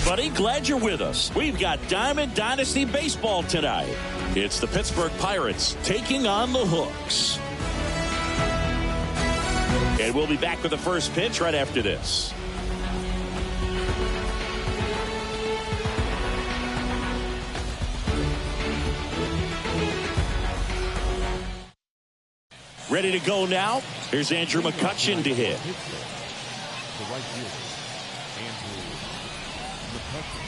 everybody. Glad you're with us. We've got Diamond Dynasty Baseball tonight. It's the Pittsburgh Pirates taking on the Hooks. And we'll be back with the first pitch right after this. Ready to go now. Here's Andrew McCutchen to hit. The right fielder, Andrew McCutchen.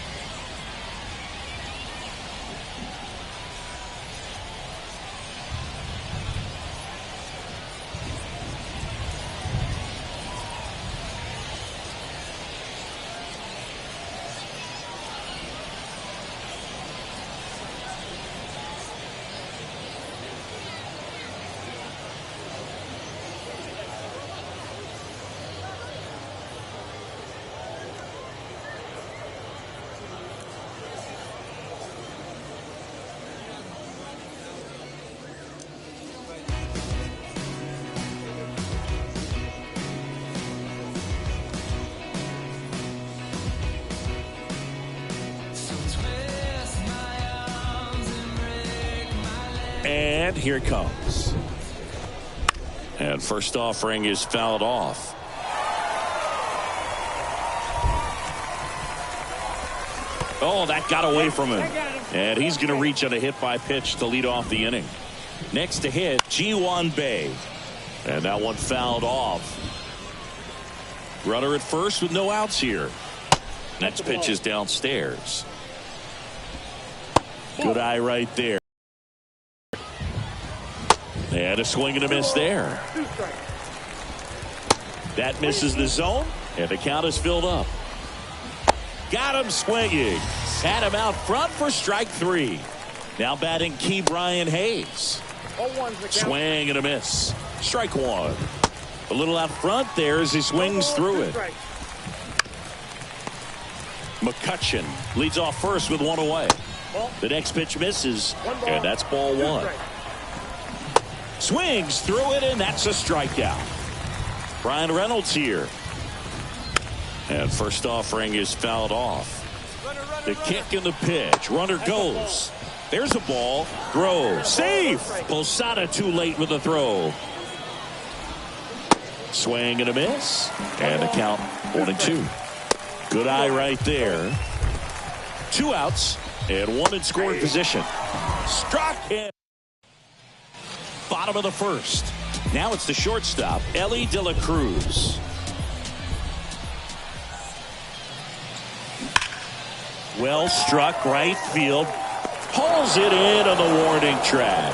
And here it comes. And first offering is fouled off. Oh, that got away from him. And he's going to reach on a hit by pitch to lead off the inning. Next to hit, Ji-Hwan Bae. And that one fouled off. Runner at first with no outs here. Next pitch is downstairs. Good eye right there. And a swing and a miss there. That misses the zone, and the count is filled up. Got him swinging. Had him out front for strike three. Now batting Key Brian Hayes. Swing and a miss. Strike one. A little out front there as he swings through it. McCutchen leads off first with one away. The next pitch misses, and that's ball one. Swings through it, and that's a strikeout. Brian Reynolds here. And first offering is fouled off. The kick and the pitch. Runner goes. There's a ball. Throw. Safe. Posada too late with the throw. Swing and a miss. And the count 1-2. Good eye right there. Two outs and one in scoring position. Struck him. Bottom of the first. Now it's the shortstop, Ellie De La Cruz. Well struck right field. Pulls it in on the warning track.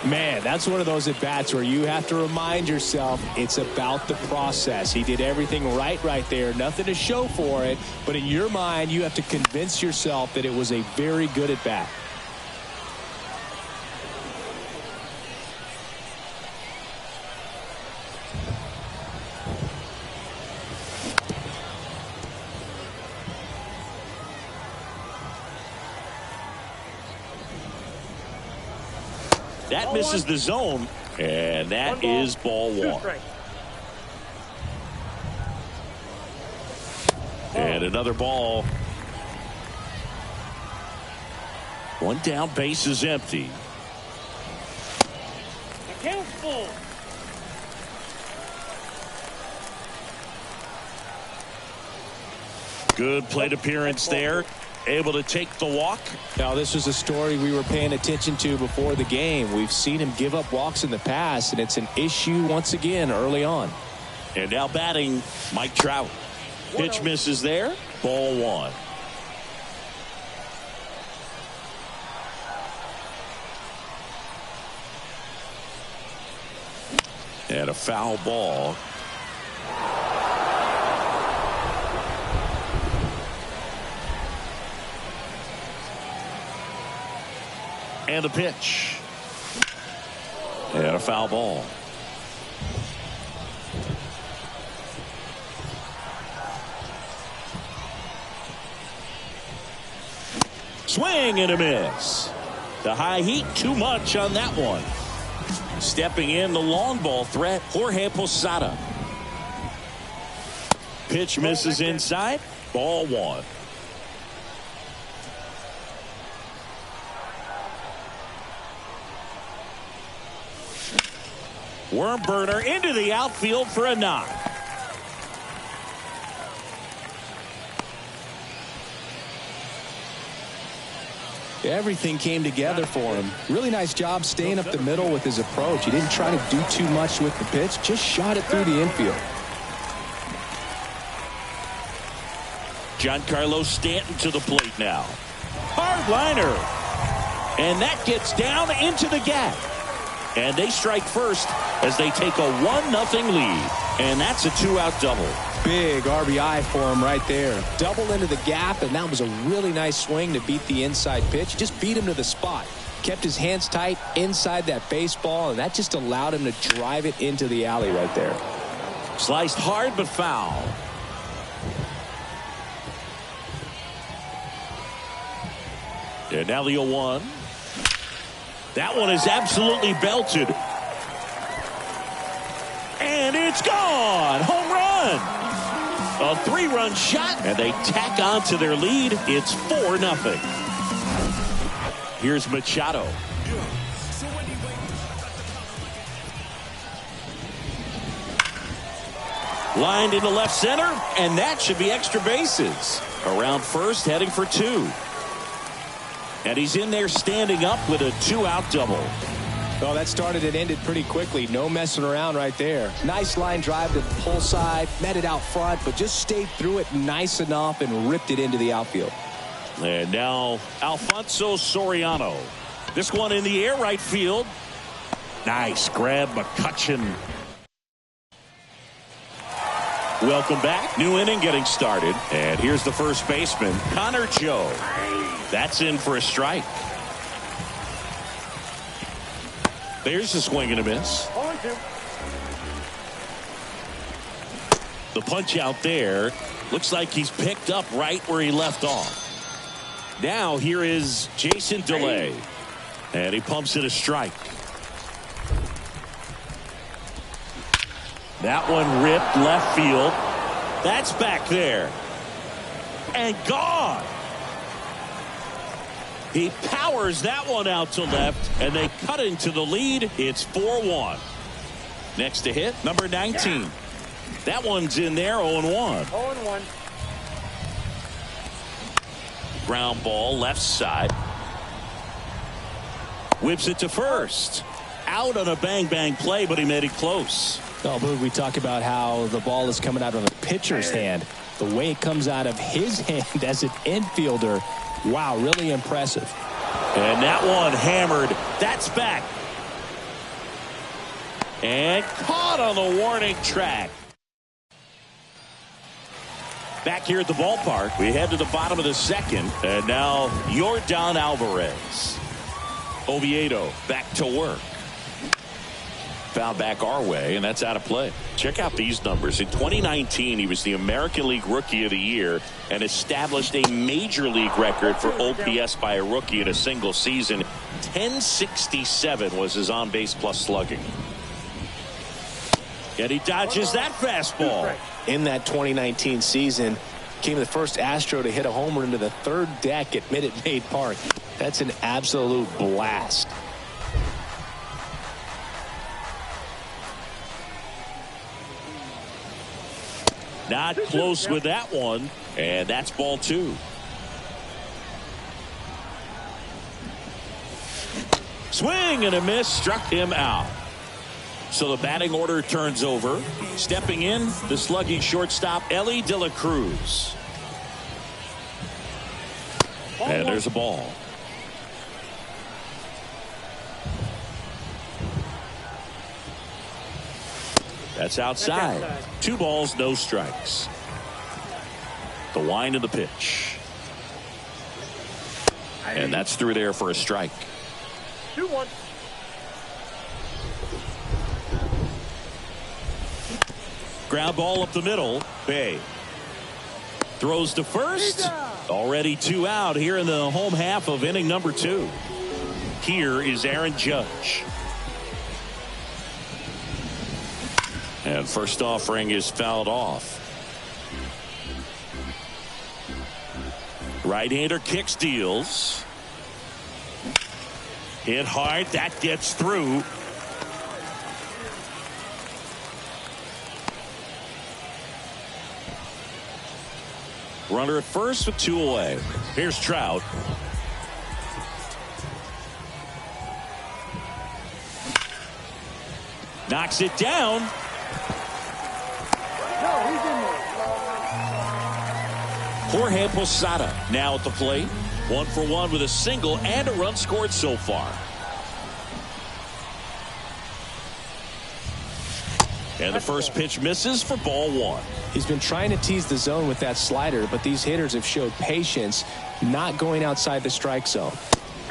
Man, that's one of those at-bats where you have to remind yourself it's about the process. He did everything right there. Nothing to show for it. But in your mind, you have to convince yourself that it was a very good at-bat. That misses the zone, and that is ball one. And another ball. One down, base is empty. Good plate appearance there. Able to take the walk. Now, this was a story we were paying attention to before the game. We've seen him give up walks in the past, and it's an issue once again early on. And now batting Mike Trout. Pitch misses there. Ball one. And a foul ball. And a pitch. And a foul ball. Swing and a miss. The high heat too much on that one. Stepping in the long ball threat, Jorge Posada. Pitch misses inside. Ball one. Worm burner into the outfield for a knock. Everything came together for him. Really nice job staying up the middle with his approach. He didn't try to do too much with the pitch, just shot it through the infield. Giancarlo Stanton to the plate now. Hard liner. And that gets down into the gap. And they strike first as they take a 1-0 lead. And that's a 2-out double. Big RBI for him right there. Double into the gap, and that was a really nice swing to beat the inside pitch. Just beat him to the spot. Kept his hands tight inside that baseball, and that just allowed him to drive it into the alley right there. Sliced hard but foul. And now the 0-1. That one is absolutely belted. And it's gone. Home run. A 3-run shot, and they tack on to their lead. It's 4-0. Here's Machado. Lined into left center, and that should be extra bases. Around first, heading for 2. And he's in there standing up with a 2-out double. Well, that started and ended pretty quickly. No messing around right there. Nice line drive to the pull side. Met it out front, but just stayed through it nice enough and ripped it into the outfield. And now Alfonso Soriano. This one in the air right field. Nice grab, McCutchen. Welcome back. New inning getting started. And here's the first baseman, Connor Joe. That's in for a strike. There's a swing and a miss. The punch out there. Looks like he's picked up right where he left off. Now here is Jason DeLay. And he pumps in a strike. That one ripped left field. That's back there. And gone. He powers that one out to left, and they cut into the lead. It's 4-1. Next to hit, number 19. That one's in there, 0-1. 0-1. Ground ball, left side. Whips it to first. Out on a bang-bang play, but he made it close. Oh, Boog, we talk about how the ball is coming out of a pitcher's hand. The way it comes out of his hand as an infielder, wow, really impressive. And that one hammered. That's back. And caught on the warning track. Back here at the ballpark, we head to the bottom of the second. And now Yordan Alvarez. Oviedo back to work. Foul back our way, and that's out of play. Check out these numbers. In 2019, he was the American League Rookie of the Year and established a Major League record for OPS by a rookie in a single season. 1067 was his on-base plus slugging. And he dodges that fastball. In that 2019 season, became the first Astro to hit a homer into the third deck at Minute Maid Park. That's an absolute blast. Not close with that one, and that's ball 2. Swing and a miss, struck him out. So the batting order turns over. Stepping in, the slugging shortstop, Ellie De La Cruz. And there's a ball. That's outside. 2 balls, no strikes. The wind of the pitch. And that's through there for a strike. 2-1. Ground ball up the middle. Bay throws to first. Already 2 out here in the home half of inning number 2. Here is Aaron Judge. And first offering is fouled off. Right-hander kicks, deals. Hit hard. That gets through. Runner at first with 2 away. Here's Trout. Knocks it down. Jorge Posada now at the plate. 1 for 1 with a single and a run scored so far. And the first pitch misses for ball 1. He's been trying to tease the zone with that slider, but these hitters have showed patience, not going outside the strike zone.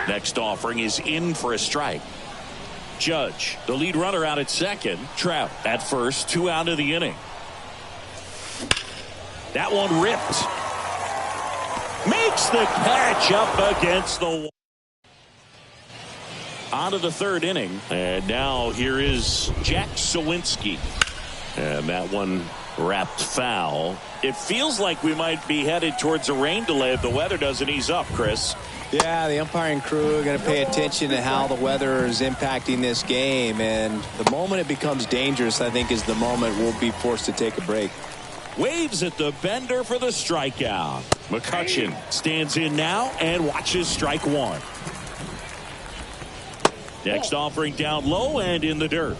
Next offering is in for a strike. Judge, the lead runner, out at second. Trout at first, 2 out of the inning. That one ripped. Makes the catch up against the wall. On to the 3rd inning. And now here is Jack Sawinski. And that one wrapped foul. It feels like we might be headed towards a rain delay if the weather doesn't ease up, Chris. Yeah, the umpiring crew are going to pay attention to how the weather is impacting this game. And the moment it becomes dangerous, I think, is the moment we'll be forced to take a break. Waves at the bender for the strikeout. McCutchen stands in now and watches strike 1. Next offering down low and in the dirt.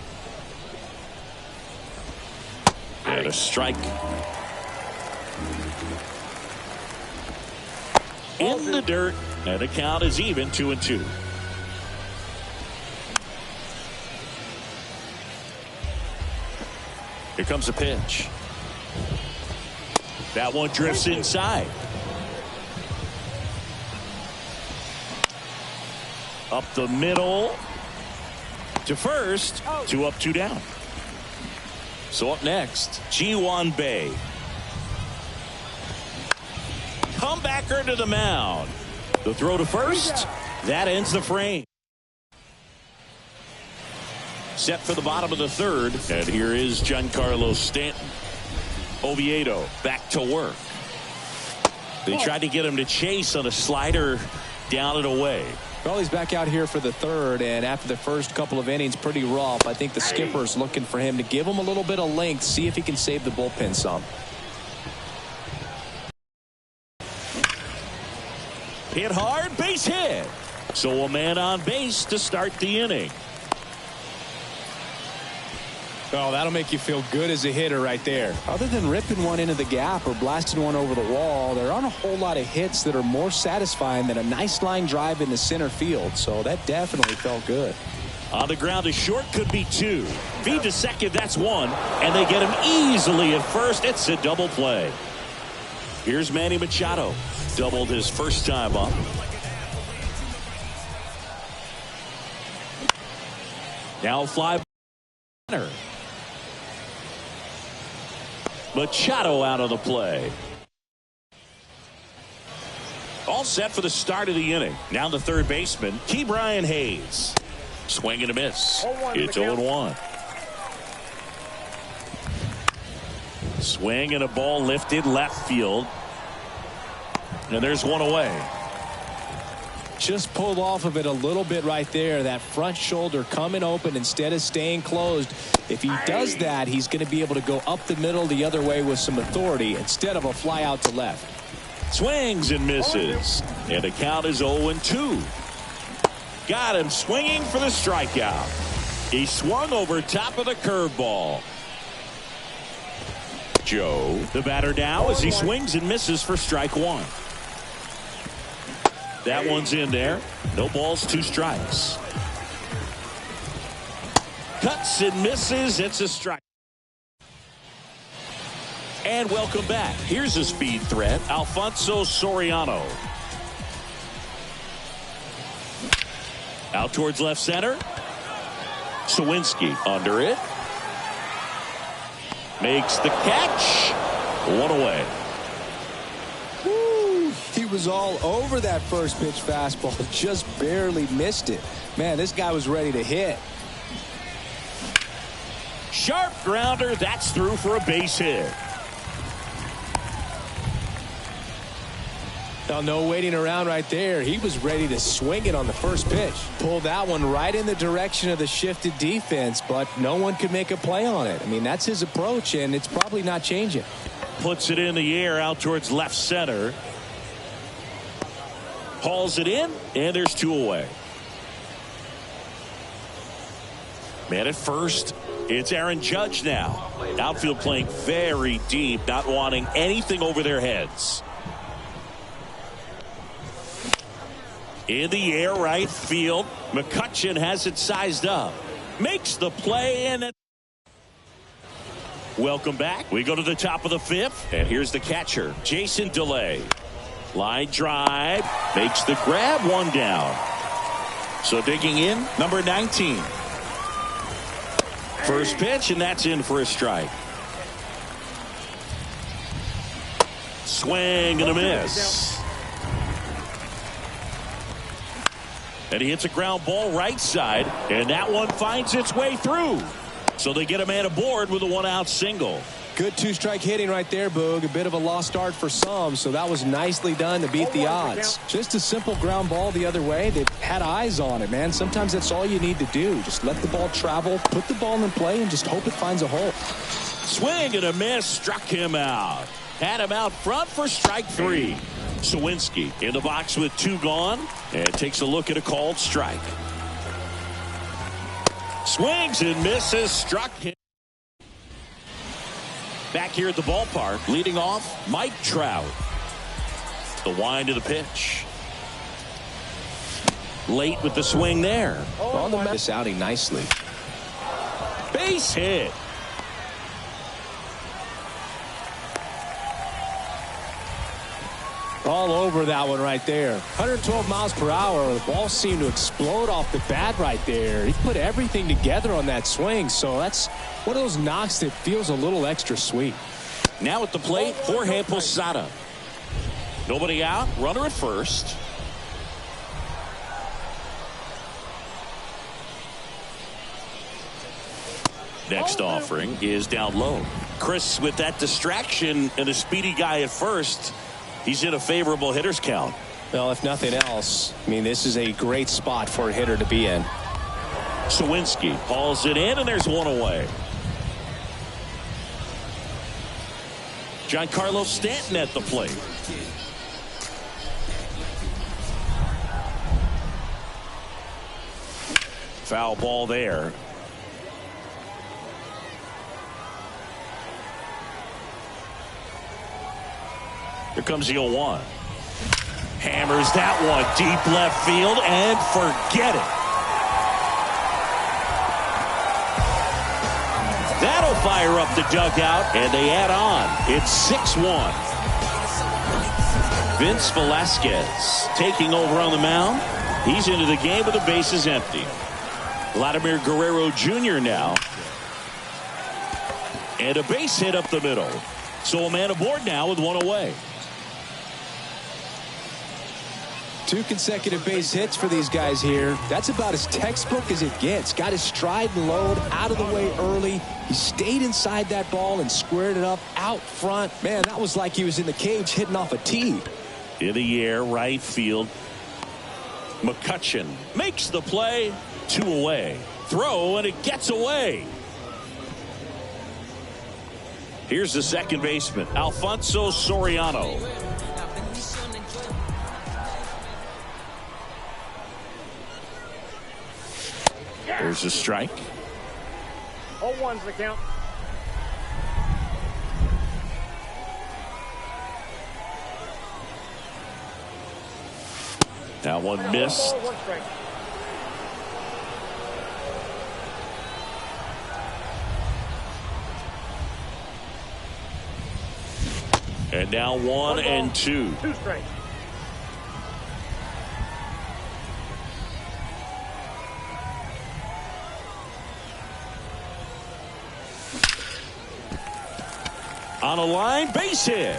And a strike. In the dirt, and the count is even, 2-2. Here comes a pitch. That one drifts inside. Up the middle to first. 2 up, 2 down. So up next, Ji-Hwan Bae. Comebacker to the mound. The throw to first. That ends the frame. Set for the bottom of the 3rd. And here is Giancarlo Stanton. Oviedo back to work. They tried to get him to chase on a slider down and away. Well, he's back out here for the 3rd, and after the first couple of innings, pretty rough. I think the skipper's looking for him to give him a little bit of length, see if he can save the bullpen some. Hit hard, base hit. So a man on base to start the inning. Oh, that'll make you feel good as a hitter right there. Other than ripping one into the gap or blasting one over the wall, there aren't a whole lot of hits that are more satisfying than a nice line drive in the center field. So that definitely felt good. On the ground to short, could be 2. Feed to second, that's 1. And they get him easily at first. It's a double play. Here's Manny Machado. Doubled his first time up. Now fly. Machado out of the play. All set for the start of the inning. Now the 3rd baseman, Ke'Bryan Hayes. Swing and a miss. It's 0-1. Swing and a ball lifted left field. And there's one away. Just pulled off of it a little bit right there. That front shoulder coming open instead of staying closed. If he does that, he's going to be able to go up the middle the other way with some authority instead of a fly out to left. Swings and misses. And the count is 0-2. Got him swinging for the strikeout. He swung over top of the curveball. Joe, the batter now, as he swings and misses for strike 1. That one's in there. No balls, 2 strikes. Cuts and misses. It's a strike. And welcome back. Here's a speed threat, Alfonso Soriano. Out towards left center. Sawinski under it. Makes the catch. 1 away. He was all over that first pitch fastball, just barely missed it. Man, this guy was ready to hit. Sharp grounder. That's through for a base hit. Now, no waiting around right there. He was ready to swing it on the first pitch. Pulled that one right in the direction of the shifted defense, but no one could make a play on it. I mean, that's his approach, and it's probably not changing. puts it in the air out towards left center. Hauls it in, and there's 2 away. Man at first, it's Aaron Judge now. Outfield playing very deep, not wanting anything over their heads. In the air, right field. McCutchen has it sized up. Makes the play, and welcome back. We go to the top of the 5th, and here's the catcher, Jason DeLay. Line drive, makes the grab, 1 down. So digging in, number 19. First pitch, and that's in for a strike. Swing and a miss. And he hits a ground ball right side, and that one finds its way through. So they get a man aboard with a 1-out single. Good 2-strike hitting right there, Boog. A bit of a lost start for some, so that was nicely done to beat the odds. Just a simple ground ball the other way. They had eyes on it, man. Sometimes that's all you need to do. Just let the ball travel, put the ball in play, and just hope it finds a hole. Swing and a miss, struck him out. Had him out front for strike 3. Sawinski in the box with 2 gone, and takes a look at a called strike. Swings and misses, struck him. Back here at the ballpark, leading off, Mike Trout. The wind of the pitch. Late with the swing there. On the this outing nicely. Base hit. All over that one right there. 112 miles per hour. The ball seemed to explode off the bat right there. He put everything together on that swing, so that's one of those knocks that feels a little extra sweet. Now at the plate, Jorge Posada. Nobody out, runner at first. Next offering is down low. Chris, with that distraction and a speedy guy at first, he's in a favorable hitter's count. Well, if nothing else, I mean, this is a great spot for a hitter to be in. Sawinski hauls it in, and there's 1 away. Giancarlo Stanton at the plate. Foul ball there. Here comes the 0-1. Hammers that one deep left field, and forget it. That'll fire up the dugout, and they add on. It's 6-1. Vince Velasquez taking over on the mound. He's into the game with the bases empty. Vladimir Guerrero Jr. now. And a base hit up the middle. So a man aboard now with 1 away. 2 consecutive base hits for these guys here. That's about as textbook as it gets. Got his stride and load out of the way early. He stayed inside that ball and squared it up out front. Man, that was like he was in the cage hitting off a tee. In the air, right field. McCutchen makes the play. 2 away. Throw, and it gets away. Here's the second baseman, Alfonso Soriano. There's a strike. 0-1's the count. That one missed. Ball, 1 strike. And now 1 and 2. 2 strikes. On a line, base hit.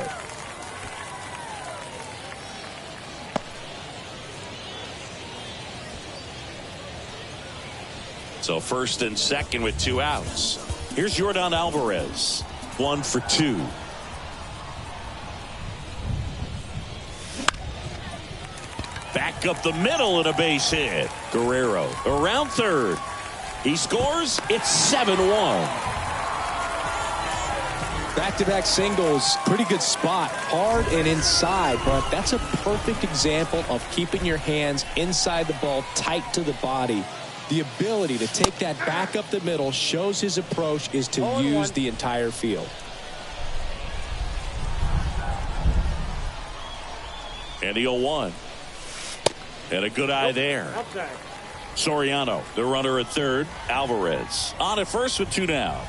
So first and second with 2 outs. Here's Yordan Alvarez. 1 for 2. Back up the middle and a base hit. Guerrero around third. He scores. It's 7-1. Back-to-back singles, pretty good spot, hard and inside, but that's a perfect example of keeping your hands inside the ball, tight to the body. The ability to take that back up the middle shows his approach is to use the entire field. And the 0-1. And a good eye there. Soriano, the runner at third. Alvarez on at first with 2 down.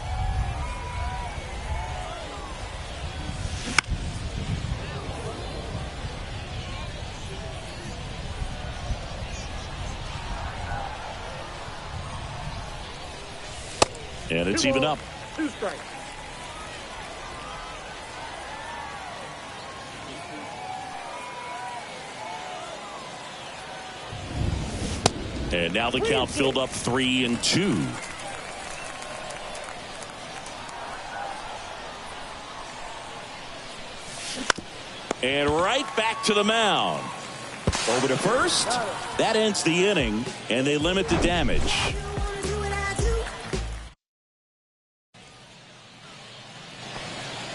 And it's even up. 2 strikes. And now the count filled up 3-2. And right back to the mound. Over to first. That ends the inning, and they limit the damage.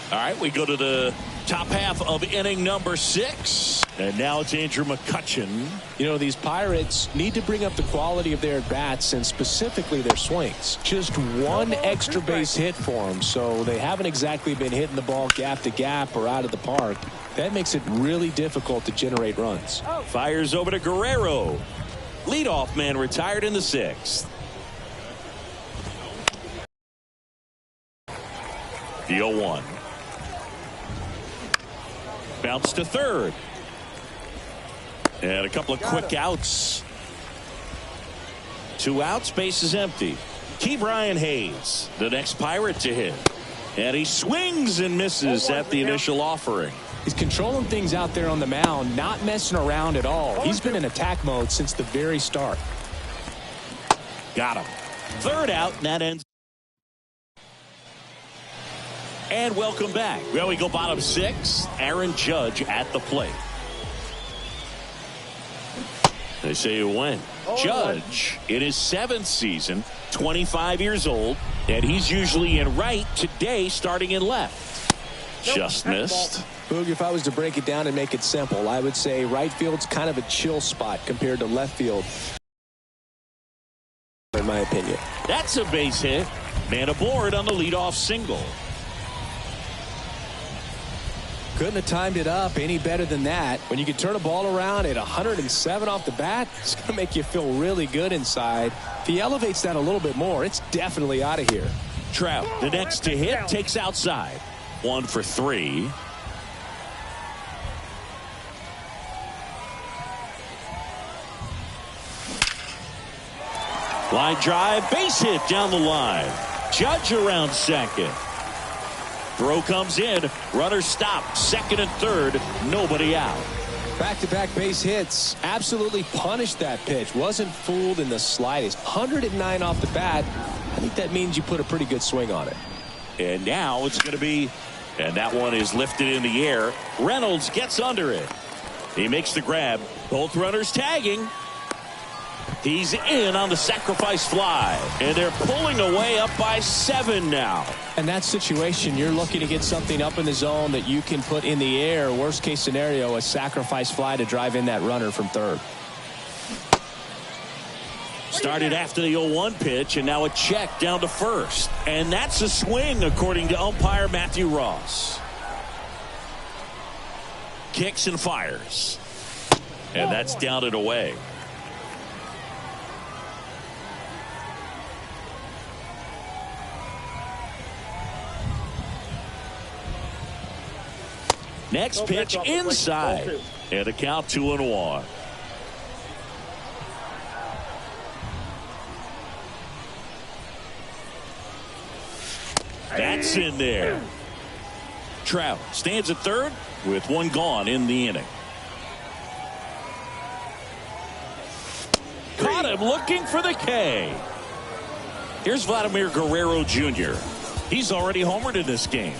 All right, we go to the top half of inning number 6. And now it's Andrew McCutchen. You know, these Pirates need to bring up the quality of their at-bats and specifically their swings. Just one extra base hit for them, so they haven't exactly been hitting the ball gap to gap or out of the park. That makes it really difficult to generate runs. Fires over to Guerrero. Leadoff man retired in the 6th. The 0-1. Bounce to third. And a couple of quick outs. 2 outs, base is empty. Brian Hayes, the next Pirate to hit. And he swings and misses at the initial offering. He's controlling things out there on the mound, not messing around at all. He's been in attack mode since the very start. Got him. Third out, and that ends. And welcome back. Well, we go bottom 6. Aaron Judge at the plate. They say you win. Judge in his 7th season, 25 years old, and he's usually in right. Today starting in left. Just missed. Boog, if I was to break it down and make it simple, I would say right field's kind of a chill spot compared to left field, in my opinion. That's a base hit. Man aboard on the leadoff single. Couldn't have timed it up any better than that. When you can turn a ball around at 107 off the bat, it's going to make you feel really good inside. If he elevates that a little bit more, it's definitely out of here. Trout, the next to hit, takes outside. 1 for 3. Line drive, base hit down the line. Judge around second. Throw comes in. Runner stopped. Second and third. Nobody out. Back-to-back base hits. Absolutely punished that pitch. Wasn't fooled in the slightest. 109 off the bat. I think that means you put a pretty good swing on it. And now it's going to be, and that one is lifted in the air. Reynolds gets under it. He makes the grab. Both runners tagging. He's in on the sacrifice fly, and they're pulling away up by 7 now. In that situation, you're looking to get something up in the zone that you can put in the air. Worst case scenario, a sacrifice fly to drive in that runner from third. Started after the 0-1 pitch, and now a check down to first. And that's a swing, according to umpire Matthew Ross. Kicks and fires. And that's down and away. Next pitch inside. And a count 2-1. That's in there. Trout stands at third with 1 gone in the inning. Caught him looking for the K. Here's Vladimir Guerrero Jr. He's already homered in this game.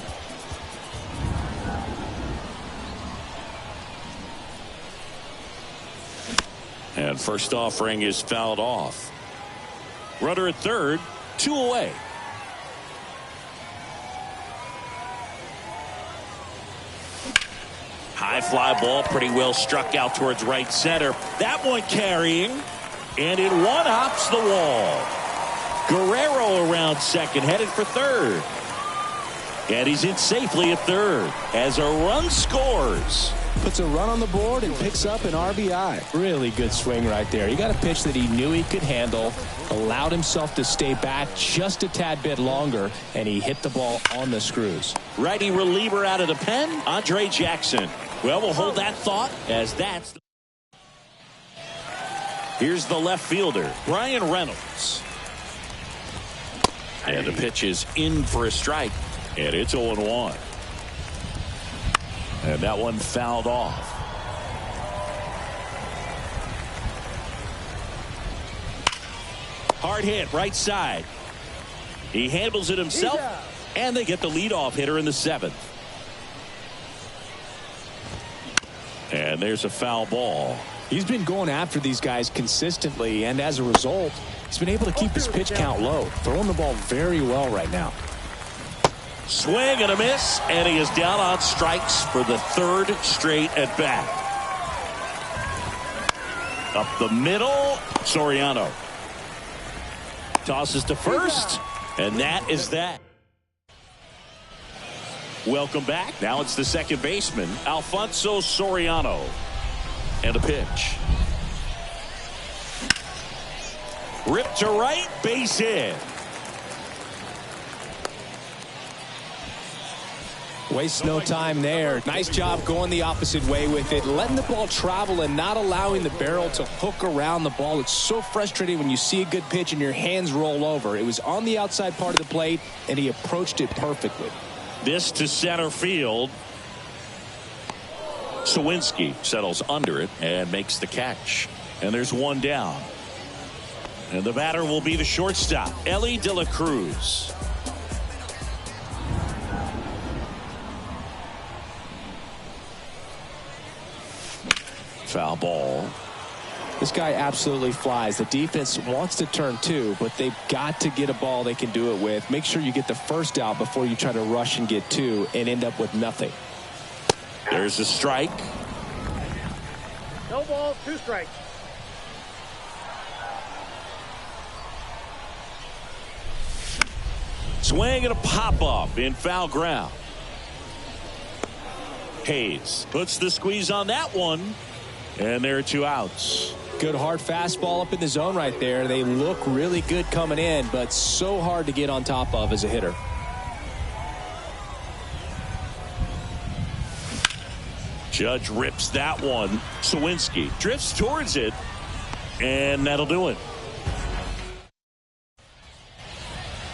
And first offering is fouled off. Runner at third, 2 away. High fly ball pretty well struck out towards right center. That one carrying, and it one-hops the wall. Guerrero around second, headed for third. And he's in safely at third as a run scores. Puts a run on the board and picks up an RBI. Really good swing right there. He got a pitch that he knew he could handle, allowed himself to stay back just a tad bit longer, and he hit the ball on the screws. Righty reliever out of the pen, Andre Jackson. Well, we'll hold that thought as that's. Here's the left fielder, Brian Reynolds. And the pitch is in for a strike. And it's 0-1. And that one fouled off. Hard hit right side. He handles it himself. And they get the leadoff hitter in the seventh. And there's a foul ball. He's been going after these guys consistently, and as a result, he's been able to keep his pitch count low, throwing the ball very well right now. Swing and a miss, and he is down on strikes for the third straight at bat. Up the middle, Soriano tosses to first, and that is that. Welcome back. Now it's the second baseman, Alfonso Soriano. And a pitch. Ripped to right, base hit. Wastes no time there. Nice job going the opposite way with it, letting the ball travel and not allowing the barrel to hook around the ball. It's so frustrating when you see a good pitch and your hands roll over. It was on the outside part of the plate, and he approached it perfectly. This to center field. Sawinski settles under it and makes the catch. And there's one down. And the batter will be the shortstop, Ellie De La Cruz. Foul ball. This guy absolutely flies. The defense wants to turn two, but they've got to get a ball they can do it with. Make sure you get the first out before you try to rush and get two and end up with nothing. There's a strike. No ball, 2 strikes. Swing and a pop-up in foul ground. Hayes puts the squeeze on that one. And there are 2 outs. Good hard fastball up in the zone right there. They look really good coming in, but so hard to get on top of as a hitter. Judge rips that one. Sawinski drifts towards it, and that'll do it.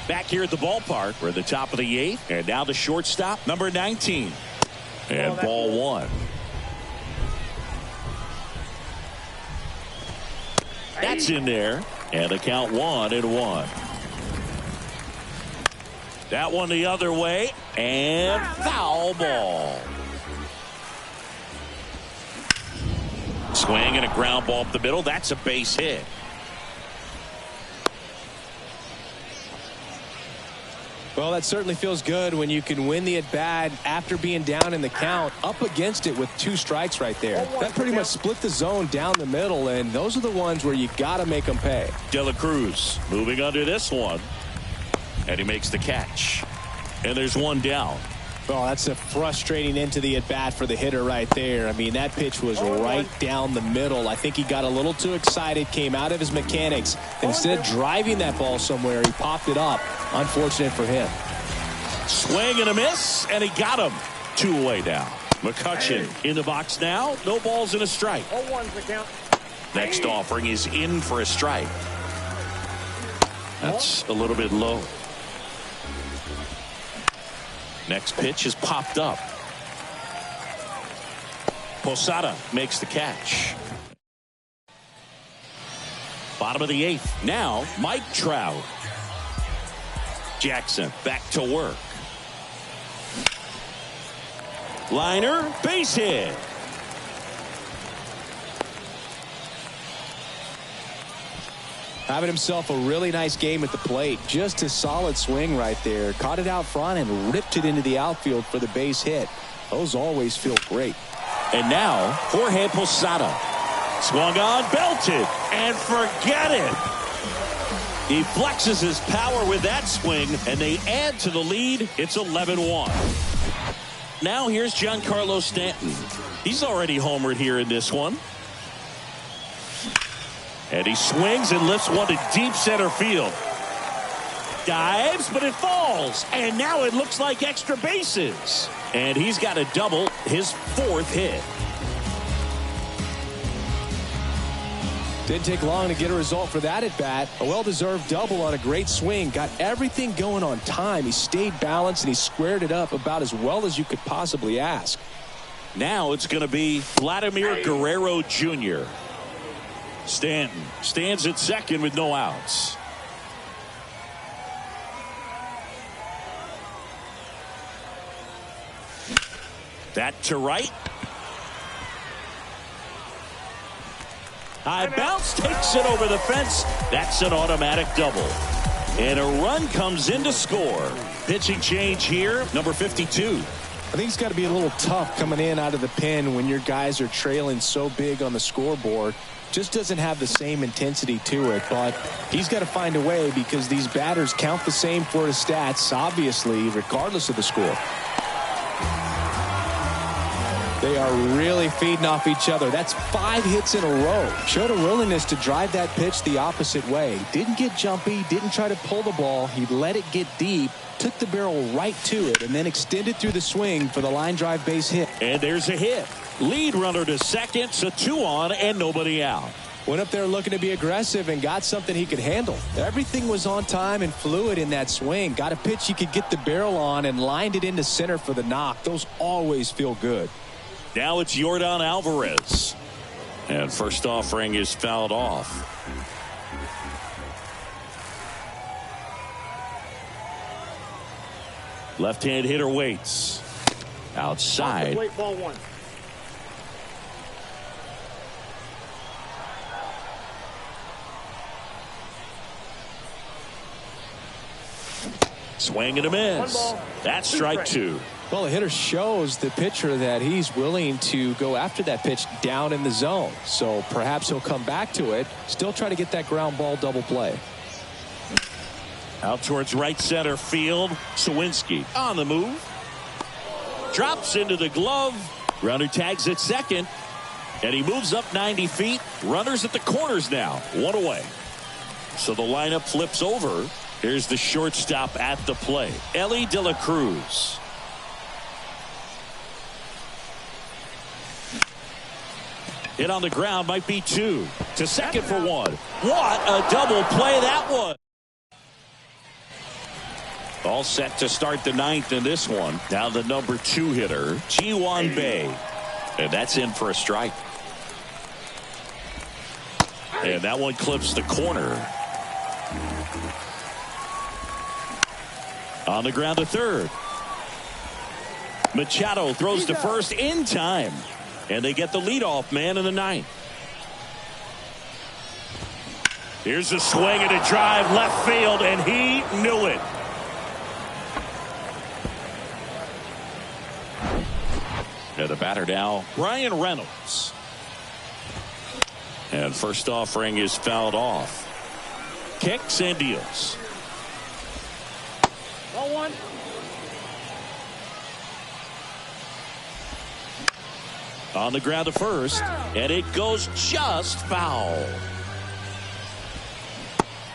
Back here at the ballpark, we're at the top of the 8th, and now the shortstop, number 19. And ball 1. That's in there, and the count 1-1. That one the other way, and foul ball. Swing and a ground ball up the middle. That's a base hit. Well, that certainly feels good when you can win the at-bat after being down in the count, up against it with 2 strikes right there. That pretty much split the zone down the middle, and those are the ones where you got to make them pay. De La Cruz moving under this one, and he makes the catch. And there's one down. Oh, that's a frustrating end to the at-bat for the hitter right there. I mean, that pitch was right down the middle. I think he got a little too excited, came out of his mechanics. And instead of driving that ball somewhere, he popped it up. Unfortunate for him. Swing and a miss, and he got him. 2 away now. McCutchen in the box now. No balls and a strike. 0-1's the count. Next offering is in for a strike. That's a little bit low. Next pitch is popped up. Posada makes the catch. Bottom of the 8th. Now, Mike Trout. Jackson back to work. Liner, base hit. Having himself a really nice game at the plate. Just a solid swing right there. Caught it out front and ripped it into the outfield for the base hit. Those always feel great. And now, Jorge Posada. Swung on, belted, and forget it. He flexes his power with that swing, and they add to the lead. It's 11-1. Now here's Giancarlo Stanton. He's already homered here in this one. And he swings and lifts one to deep center field. Dives, but it falls. And now it looks like extra bases. And he's got a double, his 4th hit. Didn't take long to get a result for that at bat. A well-deserved double on a great swing. Got everything going on time. He stayed balanced and he squared it up about as well as you could possibly ask. Now it's going to be Vladimir Guerrero Jr. Stanton stands at second with no outs. That to right. High bounce takes it over the fence. That's an automatic double. And a run comes in to score. Pitching change here, number 52. I think it's got to be a little tough coming in out of the pen when your guys are trailing so big on the scoreboard. Just doesn't have the same intensity to it, but he's got to find a way because these batters count the same for his stats, obviously, regardless of the score. They are really feeding off each other. That's 5 hits in a row. Showed a willingness to drive that pitch the opposite way. Didn't get jumpy, didn't try to pull the ball. He let it get deep, took the barrel right to it, and then extended through the swing for the line drive base hit. And there's a hit. Lead runner to second, so 2 on and nobody out. Went up there looking to be aggressive and got something he could handle. Everything was on time and fluid in that swing. Got a pitch he could get the barrel on and lined it into center for the knock. Those always feel good. Now it's Yordan Alvarez. And first offering is fouled off. Left-hand hitter waits. Outside. Wait, ball 1. Swing and a miss. That's strike 2. Well, the hitter shows the pitcher that he's willing to go after that pitch down in the zone. So perhaps he'll come back to it. Still try to get that ground ball double play. Out towards right center field. Sawinski on the move. Drops into the glove. Runner tags at second. And he moves up 90 feet. Runners at the corners now. 1 away. So the lineup flips over. Here's the shortstop at the plate. Ellie De La Cruz. Hit on the ground, might be 2. To second for 1. What a double play that was. All set to start the 9th in this one. Now the number 2 hitter, Ji-Hwan Bae. And that's in for a strike. And that one clips the corner. On the ground to third. Machado throws to first in time. And they get the leadoff man in the 9th. Here's a swing and a drive left field, and he knew it. And the batter now, Ryan Reynolds. And first offering is fouled off. Kicks and deals. Ball 1. On the ground to first, and it goes just foul.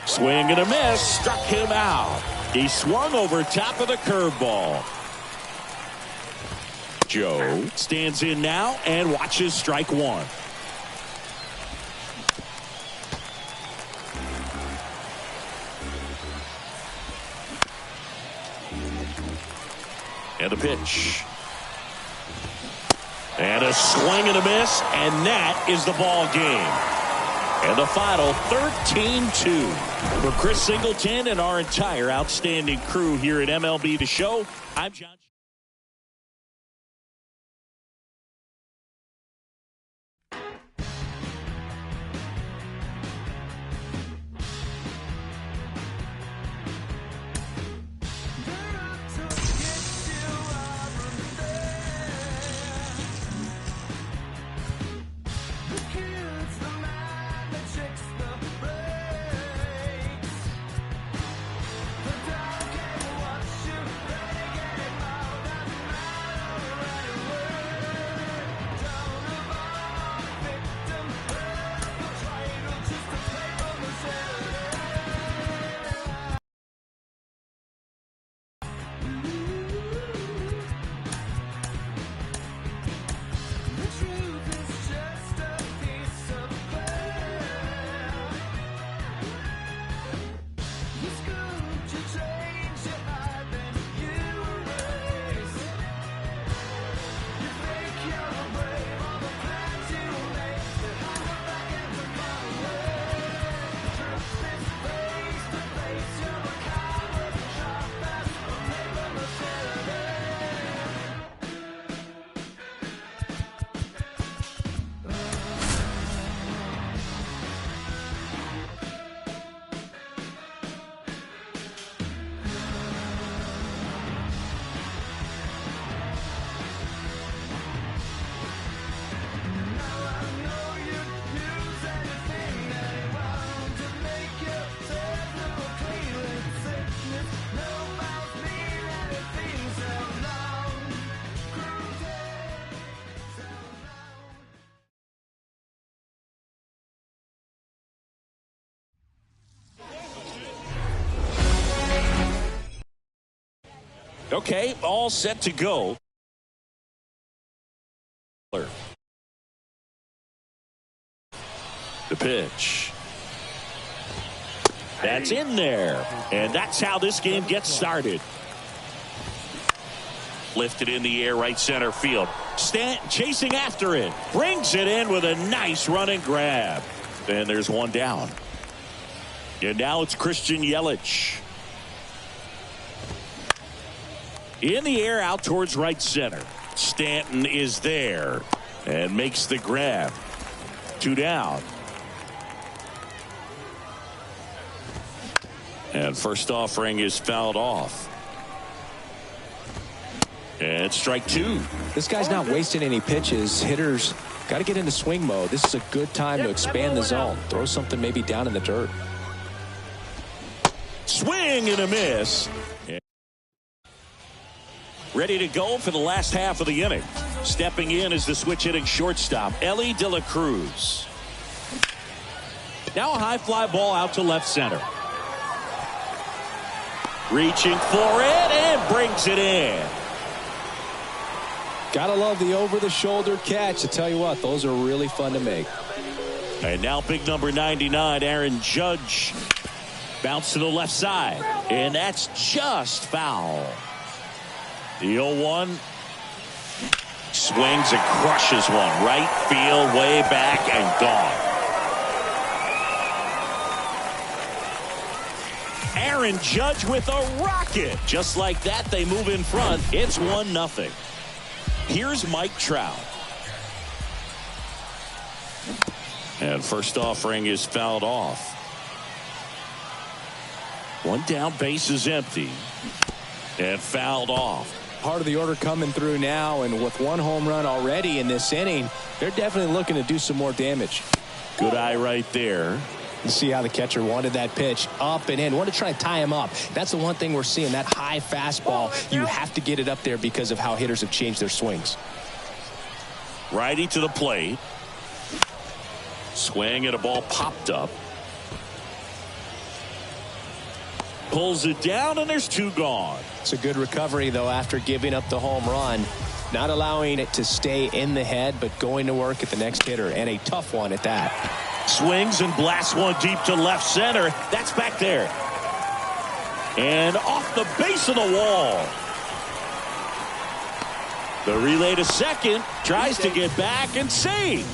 Swing and a miss, struck him out. He swung over top of the curveball. Joe stands in now and watches strike 1. And a pitch. And a swing and a miss, and that is the ball game. And the final 13-2. For Chris Singleton and our entire outstanding crew here at MLB The Show, I'm John. Okay, all set to go. The pitch. That's in there. And that's how this game gets started. Lifted in the air, right center field. Stanton chasing after it. Brings it in with a nice running grab. And there's one down. And now it's Christian Yelich. In the air out towards right center. Stanton is there and makes the grab. 2 down. And first offering is fouled off. And strike 2. This guy's not wasting any pitches. Hitters got to get into swing mode. This is a good time to expand the zone. Throw something maybe down in the dirt. Swing and a miss. Ready to go for the last half of the inning. Stepping in is the switch hitting shortstop, Ellie De La Cruz. Now a high fly ball out to left center. Reaching for it and brings it in. Gotta love the over-the-shoulder catch. I tell you what, those are really fun to make. And now big number 99, Aaron Judge. Bounce to the left side. And that's just foul. The 0-1. Swings and crushes one. Right field, way back, and gone. Aaron Judge with a rocket. Just like that, they move in front. It's 1-0. Here's Mike Trout. And first offering is fouled off. One down, base is empty. And fouled off. Part of the order coming through now, and with 1 home run already in this inning, they're definitely looking to do some more damage. Good eye right there. You see how the catcher wanted that pitch up and in. Want to try and tie him up. That's the one thing we're seeing, that high fastball. You have to get it up there because of how hitters have changed their swings. Righty to the plate. Swing and a ball popped up. Pulls it down, and there's 2 gone. It's a good recovery, though, after giving up the home run. Not allowing it to stay in the head, but going to work at the next hitter, and a tough one at that. Swings and blasts one deep to left center. That's back there. And off the base of the wall. The relay to second. Tries to get back and save.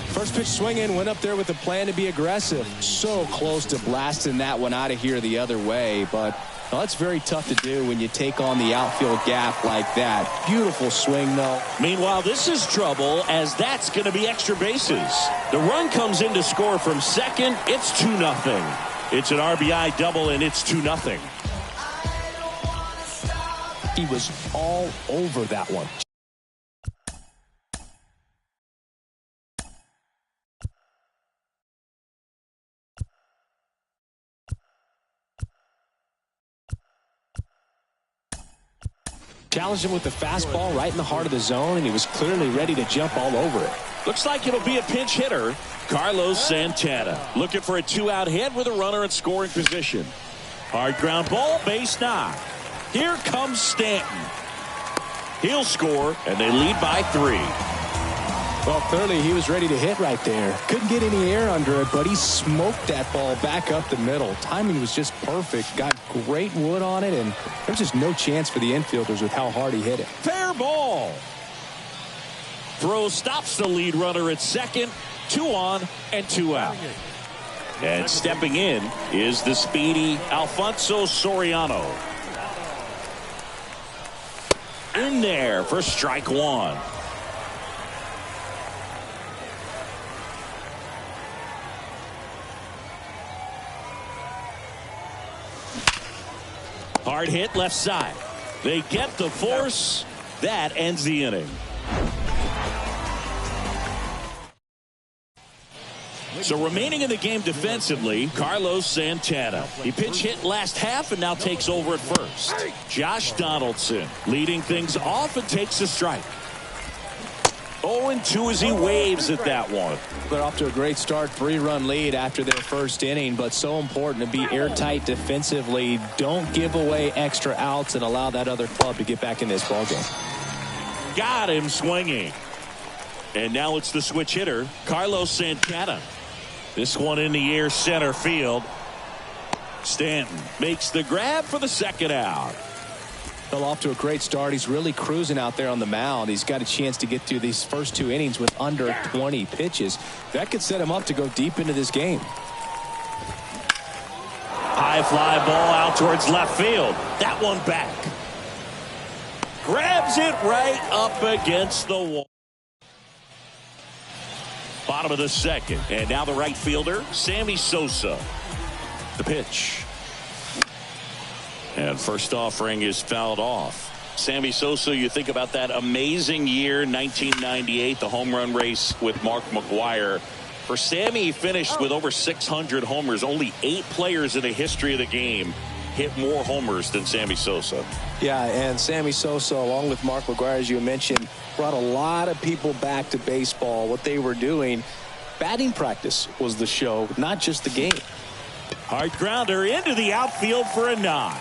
First pitch swinging, went up there with a plan to be aggressive. So close to blasting that one out of here the other way, but well, that's very tough to do when you take on the outfield gap like that. Beautiful swing, though. Meanwhile, this is trouble, as that's going to be extra bases. The run comes in to score from second. It's 2-0. It's an RBI double, and it's 2-0. He was all over that one. Challenged him with the fastball right in the heart of the zone, and he was clearly ready to jump all over it. Looks like it'll be a pinch hitter. Carlos Santana looking for a 2-out hit with a runner in scoring position. Hard ground ball, base knock. Here comes Stanton. He'll score, and they lead by 3. Well, clearly he was ready to hit right there. Couldn't get any air under it, but he smoked that ball back up the middle. Timing was just perfect. Got great wood on it, and there's just no chance for the infielders with how hard he hit it. Fair ball. Throw stops the lead runner at second. 2 on and 2 out. And stepping in is the speedy Alfonso Soriano. In there for strike 1. Hard hit left side. They get the force. That ends the inning. So remaining in the game defensively, Carlos Santana. He pinch hit last half and now takes over at first. Josh Donaldson leading things off and takes a strike. 0-2 as he waves at that one. They're off to a great start, 3-run lead after their first inning, but so important to be airtight defensively. Don't give away extra outs and allow that other club to get back in this ballgame. Got him swinging. And now it's the switch hitter, Carlos Santana. This one in the air, center field. Stanton makes the grab for the second out. Well, off to a great start. He's really cruising out there on the mound. He's got a chance to get through these first 2 innings with under 20 pitches. That could set him up to go deep into this game. High fly ball out towards left field. That one back. Grabs it right up against the wall. Bottom of the second. And now the right fielder, Sammy Sosa. The pitch. And first offering is fouled off. Sammy Sosa, you think about that amazing year, 1998, the home run race with Mark McGwire. For Sammy, he finished with over 600 homers. Only 8 players in the history of the game hit more homers than Sammy Sosa. Yeah, and Sammy Sosa, along with Mark McGwire, as you mentioned, brought a lot of people back to baseball. What they were doing, batting practice was the show, not just the game. Hard grounder into the outfield for a knock.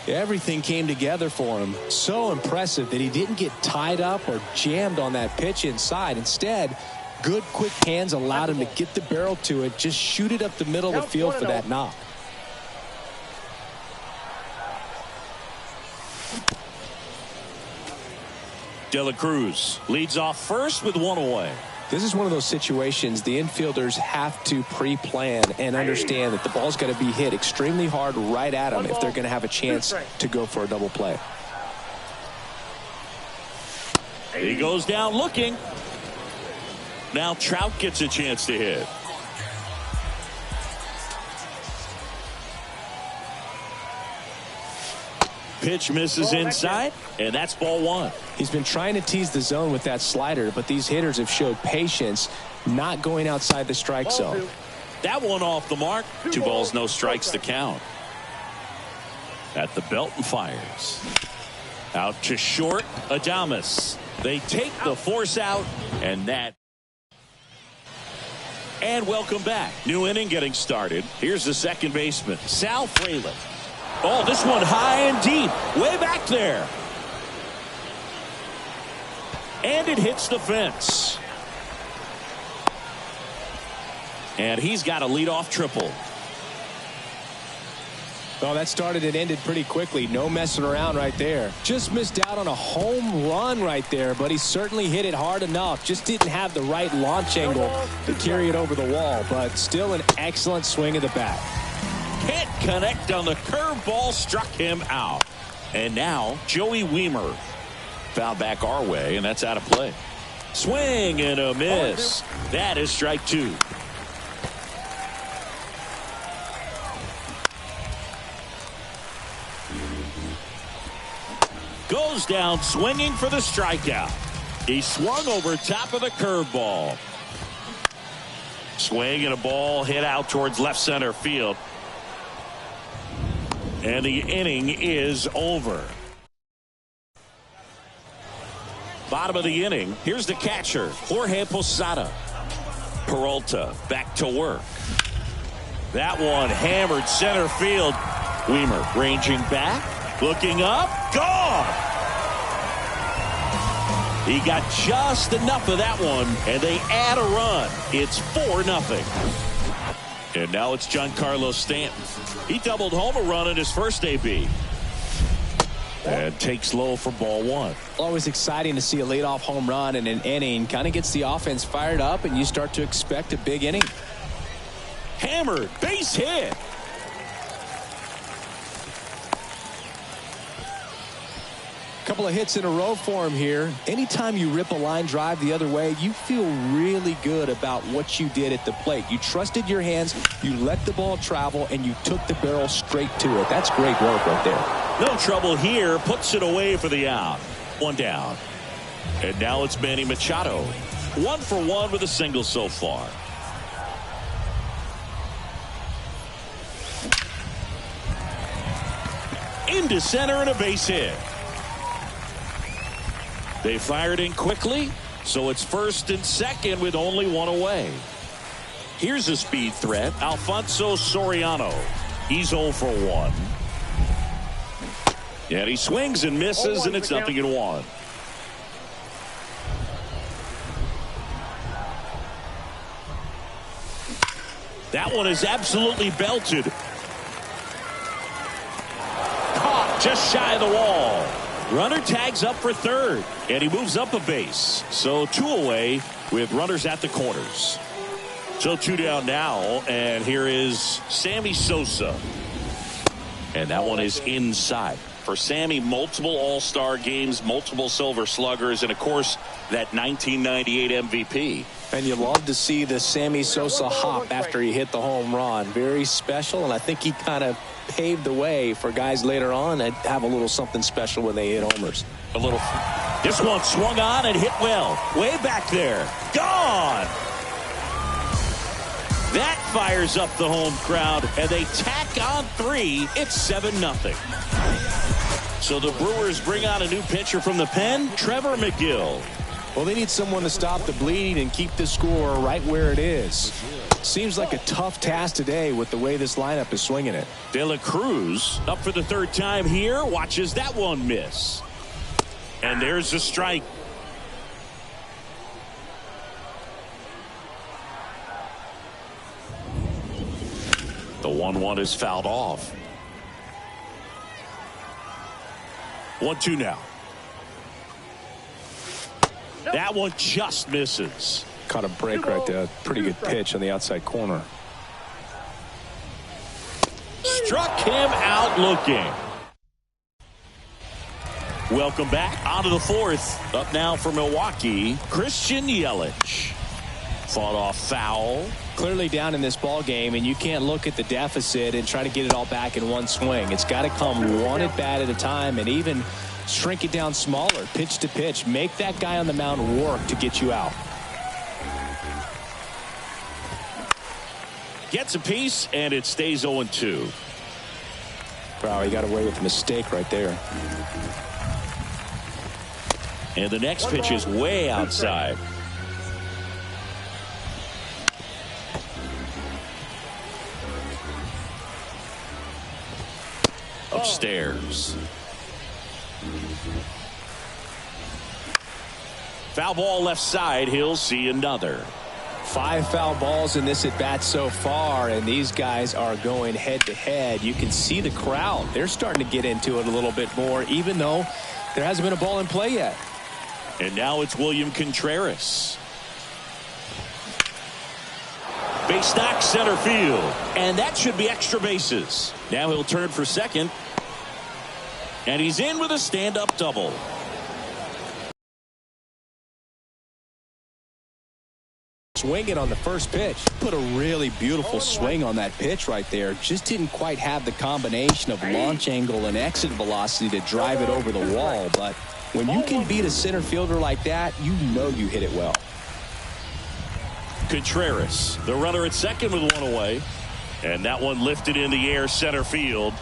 Everything came together for him. So impressive that he didn't get tied up or jammed on that pitch inside. Instead, good quick hands allowed him to get the barrel to it, just shoot it up the middle of the field for that knock. De La Cruz leads off first with 1 away. This is one of those situations the infielders have to pre-plan and understand that the ball's got to be hit extremely hard right at them if they're going to have a chance to go for a double play. He goes down looking. Now Trout gets a chance to hit. Pitch misses inside, and that's ball 1. He's been trying to tease the zone with that slider, but these hitters have showed patience, not going outside the strike zone. That one off the mark. 2 balls, no strikes to count. At the belt and fires. Out to short, Adames. They take the force out, and that. And welcome back. New inning getting started. Here's the second baseman, Sal Frelick. Oh, this one high and deep, way back there. And it hits the fence. And he's got a leadoff triple. Well, that started and ended pretty quickly. No messing around right there. Just missed out on a home run right there, but he certainly hit it hard enough. Just didn't have the right launch angle to carry it over the wall, but still an excellent swing of the bat. Can't connect on the curveball, struck him out. And now Joey Wiemer. Foul back our way, and that's out of play. Swing and a miss. That is strike 2. Goes down swinging for the strikeout. He swung over top of the curveball. Swing and a ball hit out towards left center field. And the inning is over. Bottom of the inning. Here's the catcher, Jorge Posada. Peralta back to work. That one hammered center field. Wiemer ranging back, looking up, gone. He got just enough of that one, and they add a run. It's 4-0. And now it's Giancarlo Stanton. He doubled home a run in his first AB. And takes low for ball 1. Always exciting to see a leadoff home run in an inning. Kind of gets the offense fired up, and you start to expect a big inning. Hammered, base hit. Couple of hits in a row for him here. Anytime you rip a line drive the other way, you feel really good about what you did at the plate. You trusted your hands, you let the ball travel, and you took the barrel straight to it. That's great work right there. No trouble here. Puts it away for the out. 1 down. And now it's Manny Machado. 1 for 1 with a single so far. into center and a base hit. They fired in quickly, so it's first and second with only one away. Here's a speed threat, Alfonso Soriano. He's 0 for 1. And he swings and misses, and it's 0-1. That one is absolutely belted. Caught just shy of the wall. Runner tags up for third, and he moves up a base. So 2 away with runners at the corners. So 2 down now, and here is Sammy Sosa. And that one is inside. For Sammy, multiple All-Star games, multiple Silver Sluggers, and of course that 1998 MVP. And you love to see the Sammy Sosa hop after he hit the home run. Very special, and I think he kind of paved the way for guys later on that have a little something special when they hit homers. A little. This one swung on and hit well. Way back there. Gone! That fires up the home crowd, and they tack on 3. It's 7-0. So the Brewers bring on a new pitcher from the pen, Trevor McGill. Well, they need someone to stop the bleeding and keep the score right where it is. Seems like a tough task today with the way this lineup is swinging it. De La Cruz up for the 3rd time here. Watches that one miss. And there's a strike. The 1-1 is fouled off. 1-2 now. That one just misses. Caught a break right there. Pretty good pitch on the outside corner. Struck him out looking. Welcome back onto the 4th. Up now for Milwaukee, Christian Yelich. Fought off foul. Clearly down in this ball game, and you can't look at the deficit and try to get it all back in one swing. It's got to come one at bat at a time, and even shrink it down smaller, pitch to pitch. Make that guy on the mound work to get you out. Gets a piece, and it stays 0-2. Wow, he got away with a mistake right there. And the next pitch is way outside. Upstairs. Foul ball left side. He'll see another. 5 foul balls in this at bat so far, and these guys are going head to head. You can see the crowd. They're starting to get into it a little bit more, even though there hasn't been a ball in play yet. And now it's William Contreras. Base knock center field, and that should be extra bases. Now he'll turn for second, and he's in with a stand-up double. Swinging on the first pitch. Put a really beautiful swing on that pitch right there. Just didn't quite have the combination of launch angle and exit velocity to drive it over the wall. But when you can beat a center fielder like that, you know you hit it well. Contreras, the runner at second with 1 away. And that one lifted in the air center field.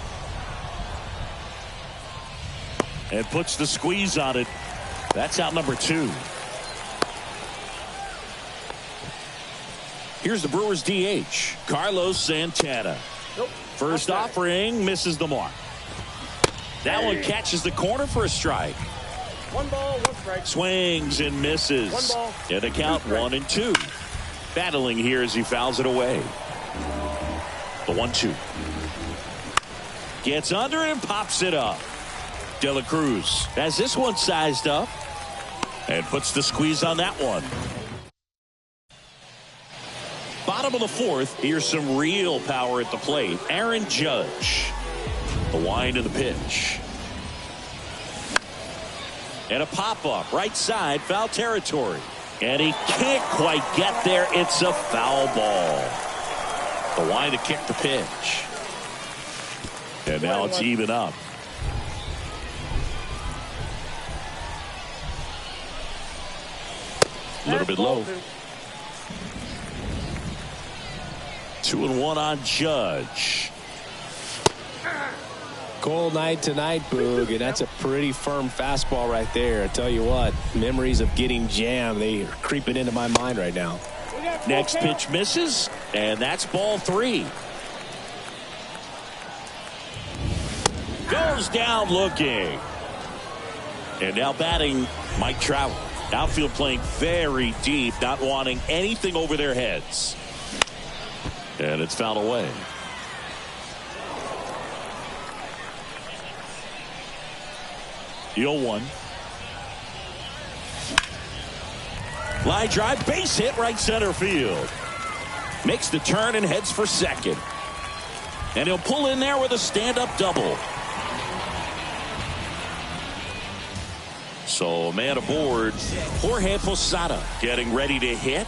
And puts the squeeze on it. That's out number 2. Here's the Brewers DH, Carlos Santana. First offering misses the mark. That one catches the corner for a strike. 1 ball, 1 strike. Swings and misses. 1 ball. And a count 1-2. Battling here as he fouls it away. The 1-2. Gets under it and pops it up. De La Cruz has this one sized up and puts the squeeze on that one. Bottom of the 4th. Here's some real power at the plate. Aaron Judge. The wind of the pitch. And a pop-up right side, foul territory. And he can't quite get there. It's a foul ball. The wind to kick the pitch. And now it's even up. A little bit low. 2-1 on Judge. Cold night tonight, Boog, and that's a pretty firm fastball right there. I tell you what, memories of getting jammed, they are creeping into my mind right now. Next pitch misses, and that's ball 3. Goes down looking. And now batting Mike Trout. Outfield playing very deep, not wanting anything over their heads. And it's fouled away. The 0-1. Line drive, base hit, right center field. Makes the turn and heads for second. And he'll pull in there with a stand-up double. So, man aboard, Jorge Posada getting ready to hit.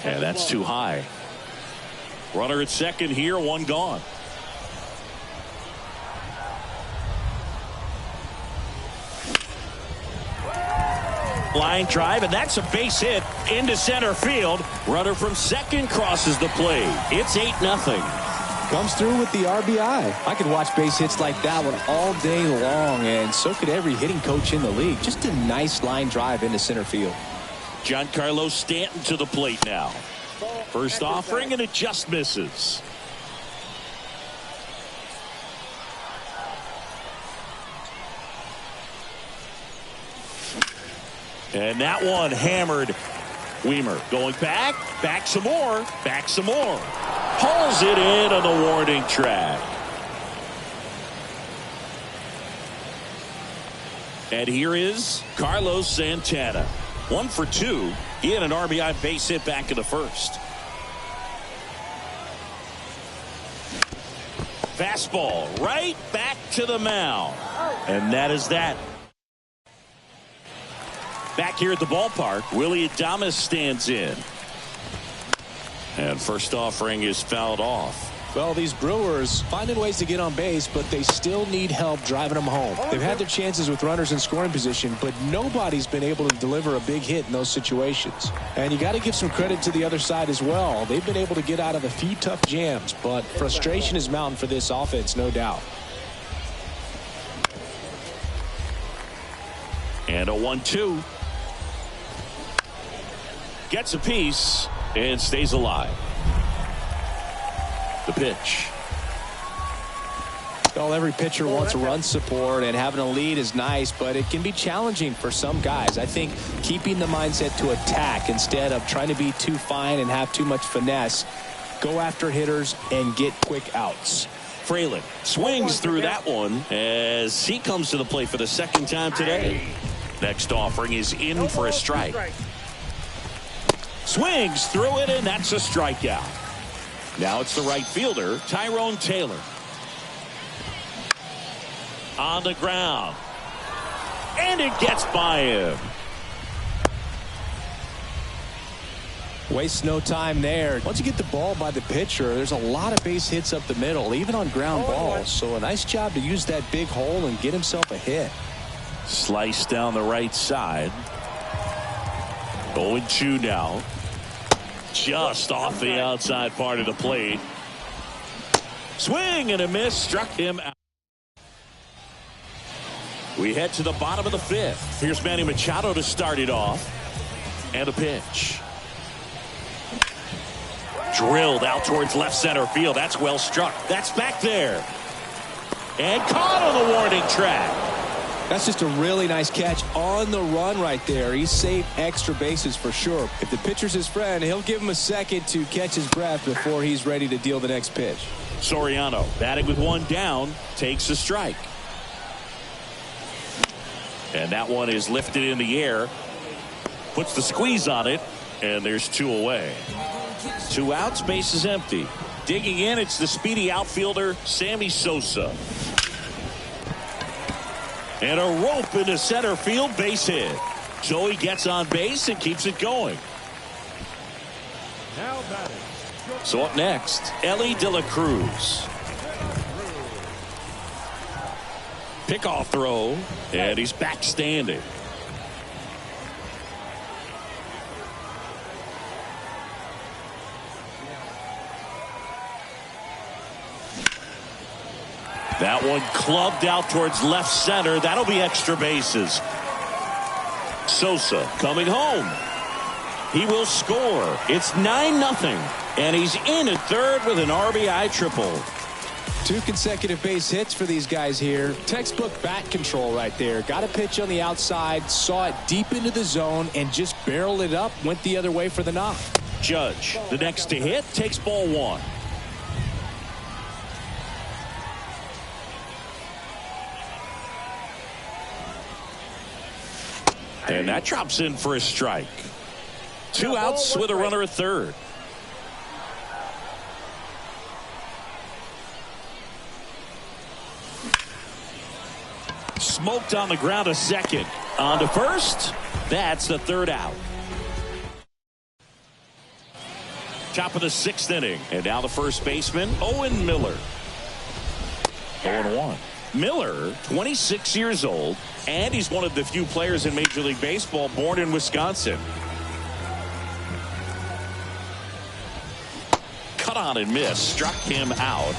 And that's too high. Runner at second here, one gone. Line drive, and that's a base hit into center field. Runner from second crosses the plate. It's 8-0. Comes through with the RBI. I could watch base hits like that one all day long, and so could every hitting coach in the league. Just a nice line drive into center field. Giancarlo Stanton to the plate now. First offering, and it just misses. And that one hammered. Weimer going back some more, Pulls it in on the warning track. And here is Carlos Santana. 1 for 2. He had an RBI base hit back in the first. Fastball right back to the mound. And that is that. Back here at the ballpark, Willie Adames stands in. And first offering is fouled off. Well, these Brewers finding ways to get on base, but they still need help driving them home. They've had their chances with runners in scoring position, but nobody's been able to deliver a big hit in those situations. And you got to give some credit to the other side as well. They've been able to get out of a few tough jams, but frustration is mounting for this offense, no doubt. And a 1-2. Gets a piece and stays alive. The pitch. Well, every pitcher wants run support, and having a lead is nice, but it can be challenging for some guys. I think keeping the mindset to attack instead of trying to be too fine and have too much finesse. Go after hitters and get quick outs. Fralin swings through that one as he comes to the plate for the second time today. Next offering is in for a strike. Swings through it, and that's a strikeout. Now it's the right fielder, Tyrone Taylor. On the ground. And it gets by him. Wastes no time there. Once you get the ball by the pitcher, there's a lot of base hits up the middle, even on ground balls. So a nice job to use that big hole and get himself a hit. Slice down the right side. 0-2 now. Just off the outside part of the plate. Swing and a miss. Struck him out. We head to the bottom of the 5th. Here's Manny Machado to start it off. And a pitch. Drilled out towards left center field. That's well struck. That's back there. And caught on the warning track. That's just a really nice catch on the run right there. He saved extra bases for sure. If the pitcher's his friend, he'll give him a second to catch his breath before he's ready to deal the next pitch. Soriano batting with one down, takes a strike. And that one is lifted in the air. Puts the squeeze on it, and there's 2 away. 2 outs, base is empty. Digging in, it's the speedy outfielder, Sammy Sosa. And a rope into center field, base hit. So he gets on base and keeps it going. Now batting. So up next, Ellie De La Cruz. Pickoff throw, and he's back standing. That one clubbed out towards left center. That'll be extra bases. Sosa coming home. He will score. It's 9-0. And he's in at third with an RBI triple. 2 consecutive base hits for these guys here. Textbook bat control right there. Got a pitch on the outside, saw it deep into the zone, and just barreled it up, went the other way for the knock. Judge, the next to hit, takes ball 1. And that drops in for a strike. 2 outs with a runner at third. Smoked on the ground a second. On to first. That's the 3rd out. Top of the 6th inning. And now the first baseman, Owen Miller. 0-1. Miller, 26 years old, and he's one of the few players in Major League Baseball born in Wisconsin. Cut on and miss. Struck him out.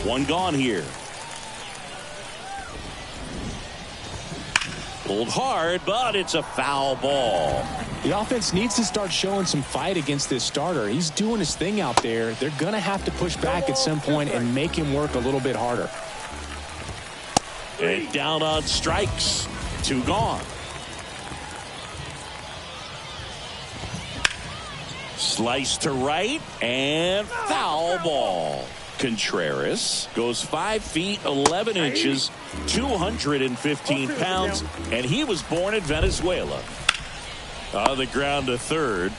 1 gone here. Pulled hard, but it's a foul ball. The offense needs to start showing some fight against this starter. He's doing his thing out there. They're going to have to push back at some point and make him work a little bit harder. And down on strikes. 2 gone. Slice to right and foul ball. Contreras goes 5 feet 11 inches, 215 pounds, and he was born in Venezuela. On the ground to third.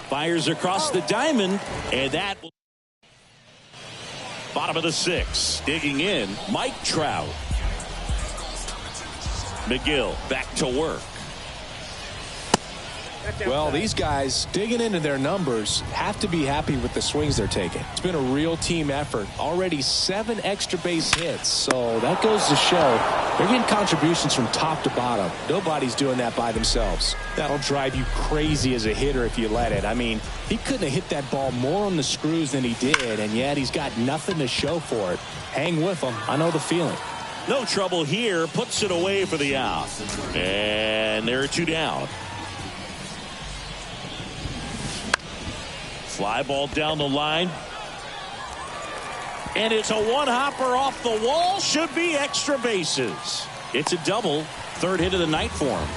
Fires across the diamond, and that bottom of the 6th. Digging in, Mike Trout. McGill back to work. Well, these guys digging into their numbers have to be happy with the swings they're taking. It's been a real team effort. Already 7 extra base hits, so that goes to show they're getting contributions from top to bottom. Nobody's doing that by themselves. That'll drive you crazy as a hitter if you let it. I mean, he couldn't have hit that ball more on the screws than he did, and yet he's got nothing to show for it. Hang with him. I know the feeling. No trouble here. Puts it away for the out. And there are 2 down. Fly ball down the line. And it's a 1-hopper off the wall. Should be extra bases. It's a double. 3rd hit of the night for him.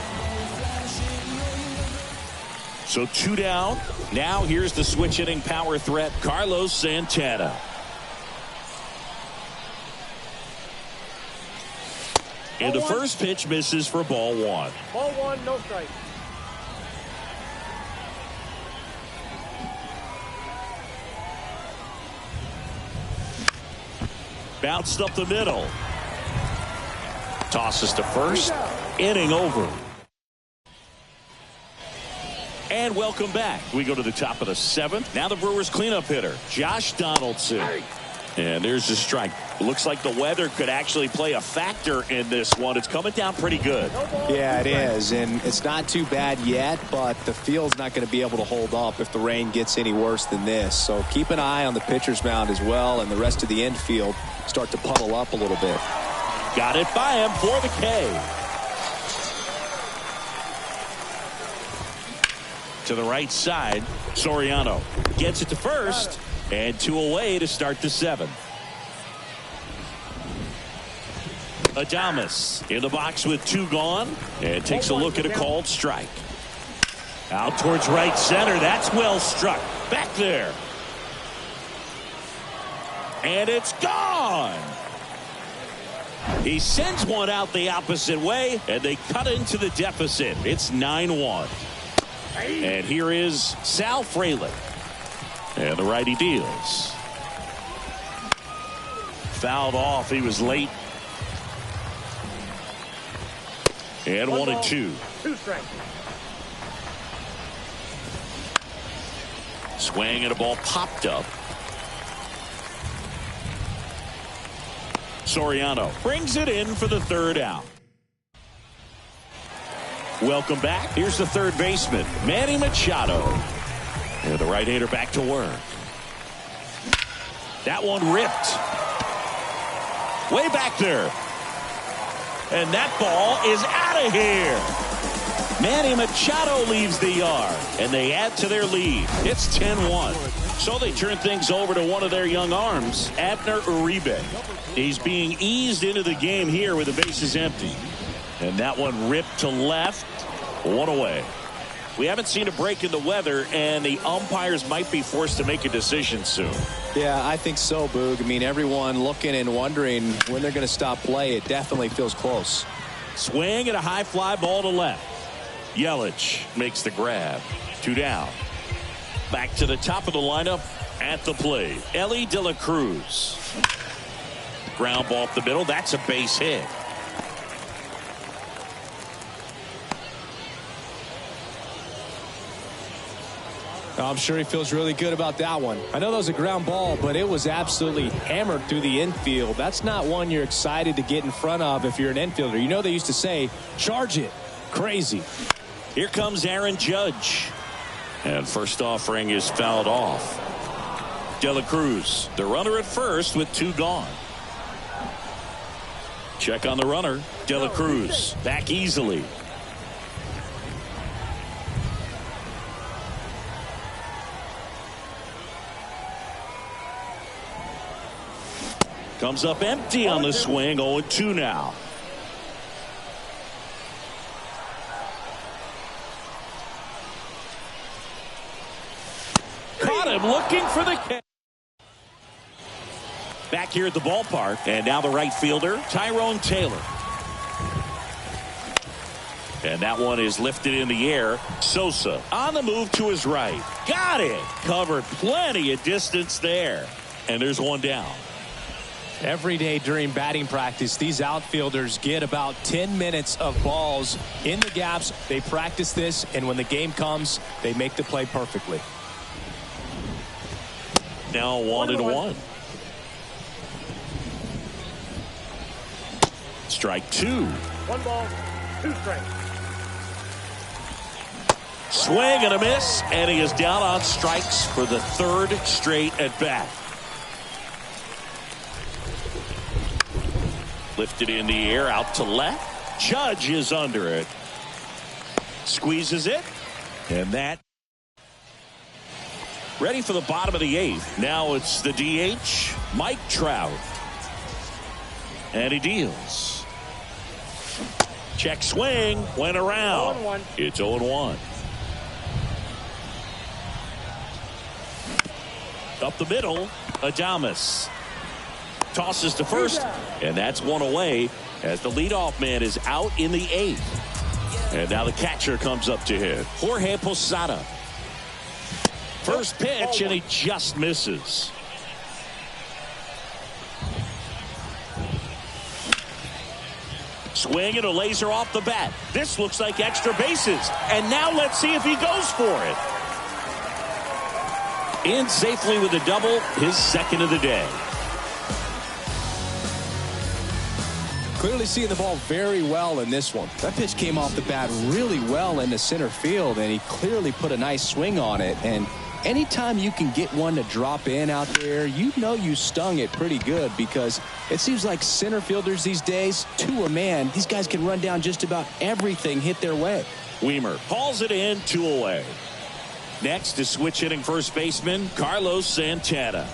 So 2 down. Now here's the switch hitting power threat, Carlos Santana. And the first pitch misses for ball 1. Ball 1, no strike. Bounced up the middle. Tosses to first. Inning over. And welcome back. We go to the top of the 7th. Now the Brewers cleanup hitter, Josh Donaldson. And there's the strike. Looks like the weather could actually play a factor in this one. It's coming down pretty good. Yeah, it is, and it's not too bad yet, but the field's not going to be able to hold up if the rain gets any worse than this. So keep an eye on the pitcher's mound as well, and the rest of the infield start to puddle up a little bit. Got it by him for the K. To the right side, Soriano gets it to first, and 2 away to start the 7th. Adames in the box with 2 gone, and takes a look at a called strike. Out towards right center. That's well struck. Back there. And it's gone. He sends one out the opposite way, and they cut into the deficit. It's 9-1. And here is Sal Frelick. And the righty deals. Fouled off. He was late. And 1-2. 2 strikes. Swing and a ball popped up. Soriano brings it in for the 3rd out. Welcome back. Here's the 3rd baseman, Manny Machado. And the right-hander back to work. That one ripped. Way back there. And that ball is out of here. Manny Machado leaves the yard, and they add to their lead. It's 10-1. So they turn things over to one of their young arms, Abner Uribe. He's being eased into the game here with the bases empty. And that one ripped to left. One away. We haven't seen a break in the weather, and the umpires might be forced to make a decision soon. Yeah, I think so, Boog. I mean, everyone looking and wondering when they're going to stop play. It definitely feels close. Swing and a high fly ball to left. Yelich makes the grab. 2 down. Back to the top of the lineup at the plate. Ellie De La Cruz. Ground ball up the middle. That's a base hit. I'm sure he feels really good about that one. I know that was a ground ball, but it was absolutely hammered through the infield. That's not one you're excited to get in front of if you're an infielder. You know they used to say, charge it. Crazy. Here comes Aaron Judge. And first offering is fouled off. De La Cruz, the runner at first with 2 gone. Check on the runner. De La Cruz back easily. Comes up empty on the swing. 0-2 now. Caught him looking for the catch. Back here at the ballpark, and now the right fielder, Tyrone Taylor. And that one is lifted in the air. Sosa on the move to his right. Got it. Covered plenty of distance there. And there's 1 down. Every day during batting practice, these outfielders get about 10 minutes of balls in the gaps. They practice this, and when the game comes, they make the play perfectly. Now 1-1. Strike 2. 1 ball, 2 strikes. Swing and a miss, and he is down on strikes for the 3rd straight at bat. Lifted in the air out to left. Judge is under it. Squeezes it. And that. Ready for the bottom of the 8th. Now it's the DH, Mike Trout. And he deals. Check swing. Went around. 0-1. It's 0-1. Up the middle. Adames. Tosses to first, and that's 1 away as the leadoff man is out in the 8th. And now the catcher comes up to hit. Jorge Posada. First pitch, and he just misses. Swing and a laser off the bat. This looks like extra bases. And now let's see if he goes for it. In safely with a double, his 2nd of the day. Clearly seeing the ball very well in this one. That pitch came off the bat really well into center field, and he clearly put a nice swing on it. And anytime you can get one to drop in out there, you know you stung it pretty good, because it seems like center fielders these days, to a man, these guys can run down just about everything hit their way. Weimer hauls it in, 2 away. Next is switch hitting first baseman Carlos Santana.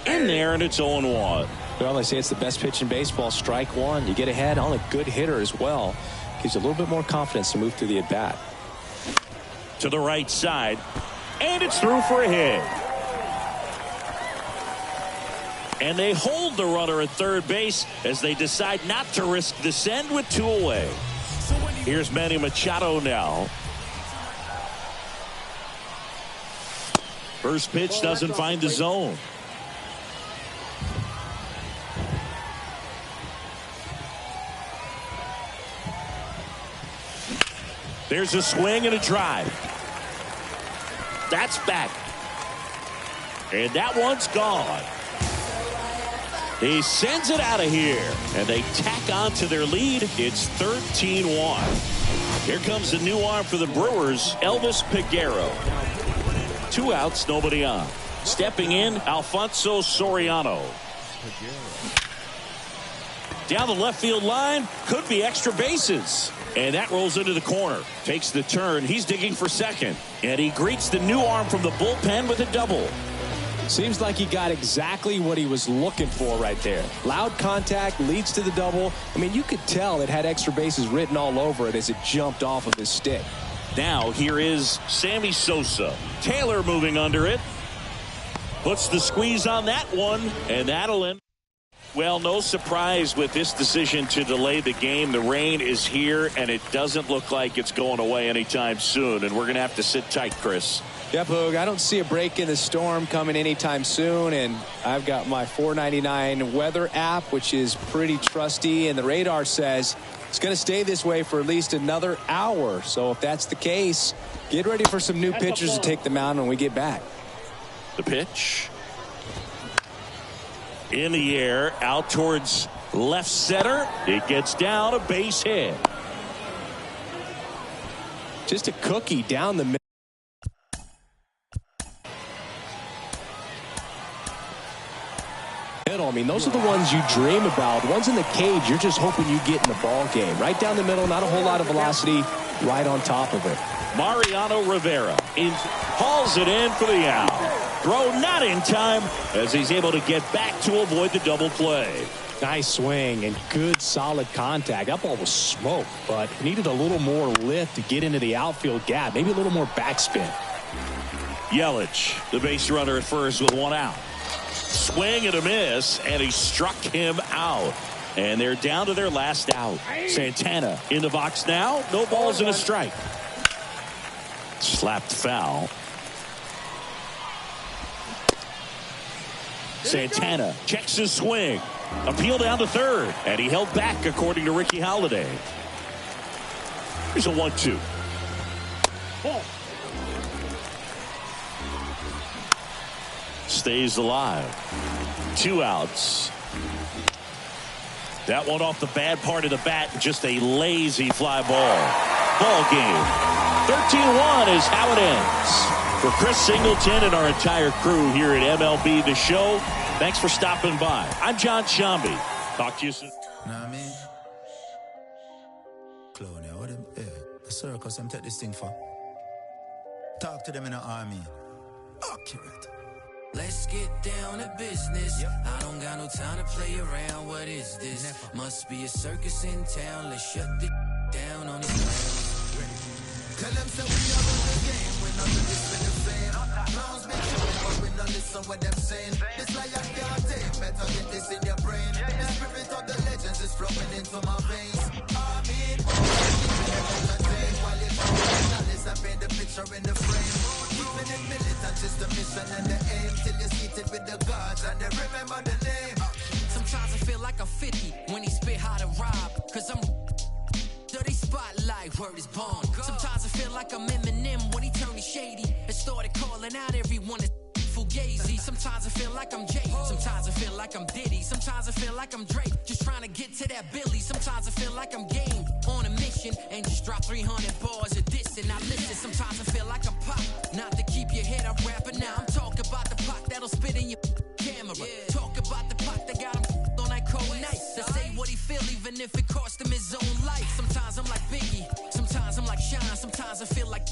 In there, and it's 0-1. Well, they say it's the best pitch in baseball. Strike 1. You get ahead on a good hitter as well. Gives you a little bit more confidence to move through the at-bat. To the right side, and it's through for a hit. And they hold the runner at third base as they decide not to risk the send with 2 away. Here's Manny Machado now. First pitch doesn't find the zone. There's a swing and a drive. That's back. And that one's gone. He sends it out of here. And they tack on to their lead. It's 13-1. Here comes the new arm for the Brewers, Elvis Peguero. 2 outs, nobody on. Stepping in, Alfonso Soriano. Down the left field line, could be extra bases. And that rolls into the corner. Takes the turn. He's digging for second. And he greets the new arm from the bullpen with a double. Seems like he got exactly what he was looking for right there. Loud contact leads to the double. I mean, you could tell it had extra bases written all over it as it jumped off of his stick. Now here is Sammy Sosa. Taylor moving under it. Puts the squeeze on that one. And that'll end. Well, no surprise with this decision to delay the game. The rain is here, and it doesn't look like it's going away anytime soon. And we're going to have to sit tight, Chris. Yep, Hoog, I don't see a break in the storm coming anytime soon. And I've got my $4.99 weather app, which is pretty trusty. And the radar says it's going to stay this way for at least another hour. So if that's the case, get ready for some new pitchers to take the mound when we get back. The pitch. In the air, out towards left center. It gets down, a base hit. Just a cookie down the middle. I mean, those are the ones you dream about. The ones in the cage, you're just hoping you get in the ball game. Right down the middle, not a whole lot of velocity, right on top of it. Mariano Rivera hauls it in for the out. Throw not in time as he's able to get back to avoid the double play. Nice swing and good solid contact. That ball was smoked, but needed a little more lift to get into the outfield gap. Maybe a little more backspin. Yelich, the base runner at first with one out. Swing and a miss, and he struck him out. And they're down to their last out. Santana in the box now. No balls and a strike. Slapped foul. Santana checks his swing. Appeal down to third. And he held back according to Ricky Holiday. Here's a 1-2. Stays alive. 2 outs. That one off the bad part of the bat. Just a lazy fly ball. Ball game. 13-1 is how it ends. For Chris Singleton and our entire crew here at MLB The Show, thanks for stopping by. I'm John Shambi. Talk to you soon. Know what I mean? Clown, yeah, what them, yeah. The circus, them take this thing for. Talk to them in the army. Accurate. Let's get down to business. I don't got no time to play around. What is this? Never. Must be a circus in town. Let's shut the down on the ground. Tell them so we are in the game. We're not this with the fame. Clowns been chilling, but we not listen what them saying. This lion can't take. Better get this in your brain. The spirit of the legends is flowing into my veins. I mean, while you're trying to paint the picture in the frame. Keeping it militant is the mission and the aim. Till you're seated with the gods and they remember the name. Sometimes I feel like I'm 50 when he spit how to rob. Cause I'm dirty spotlight, word is born. Sometimes I feel like I'm Eminem when he turned shady and started calling out everyone as fugazi. Sometimes I feel like I'm Jay. Sometimes I feel like I'm Diddy. Sometimes I feel like I'm Drake, just trying to get to that Billy. Sometimes I feel like I'm game on a mission and just drop 300 bars a diss and I listen. Sometimes I feel like I'm Pop, not to keep your head up rapping. Now I'm talking about the Pac that'll spit in your camera. Talk about the Pac that got him on that cold night. To say what he feel even if it cost him his own life. Sometimes I'm like Biggie, sometimes I'm like Sean. Sometimes I feel like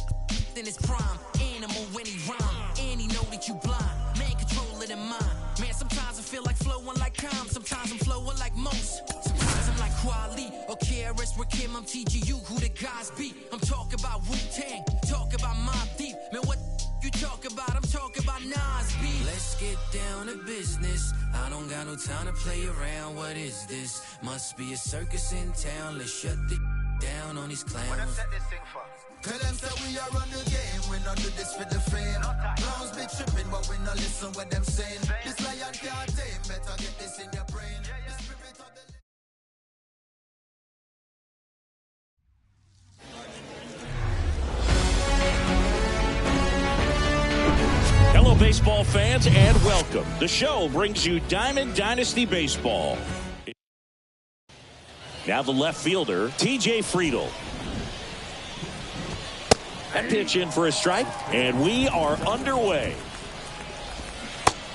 in his prime. Animal when he rhyme, and he know that you blind. Man, control it in mind. Man, sometimes I feel like flowing like Calm. Sometimes I'm flowing like most. Sometimes I'm like Kweli or KRS Rakim. I'm TGU, who the guys be. I'm talking about Wu-Tang, talk about Mobb Deep. Man, what you talk about? I'm talking about Nas B. Let's get down to business. I don't got no time to play around. What is this? Must be a circus in town. Let's shut the down on these clowns. What them set this thing for? Tell them that we are on the game. We not do this for the fame. Clowns be tripping, but we not listen what them saying. This lion can't tame. Better get this in your brain. The spirit of the... Hello, baseball fans, and welcome. The show brings you Diamond Dynasty Baseball. Now the left fielder, T.J. Friedl. That pitch in for a strike, and we are underway.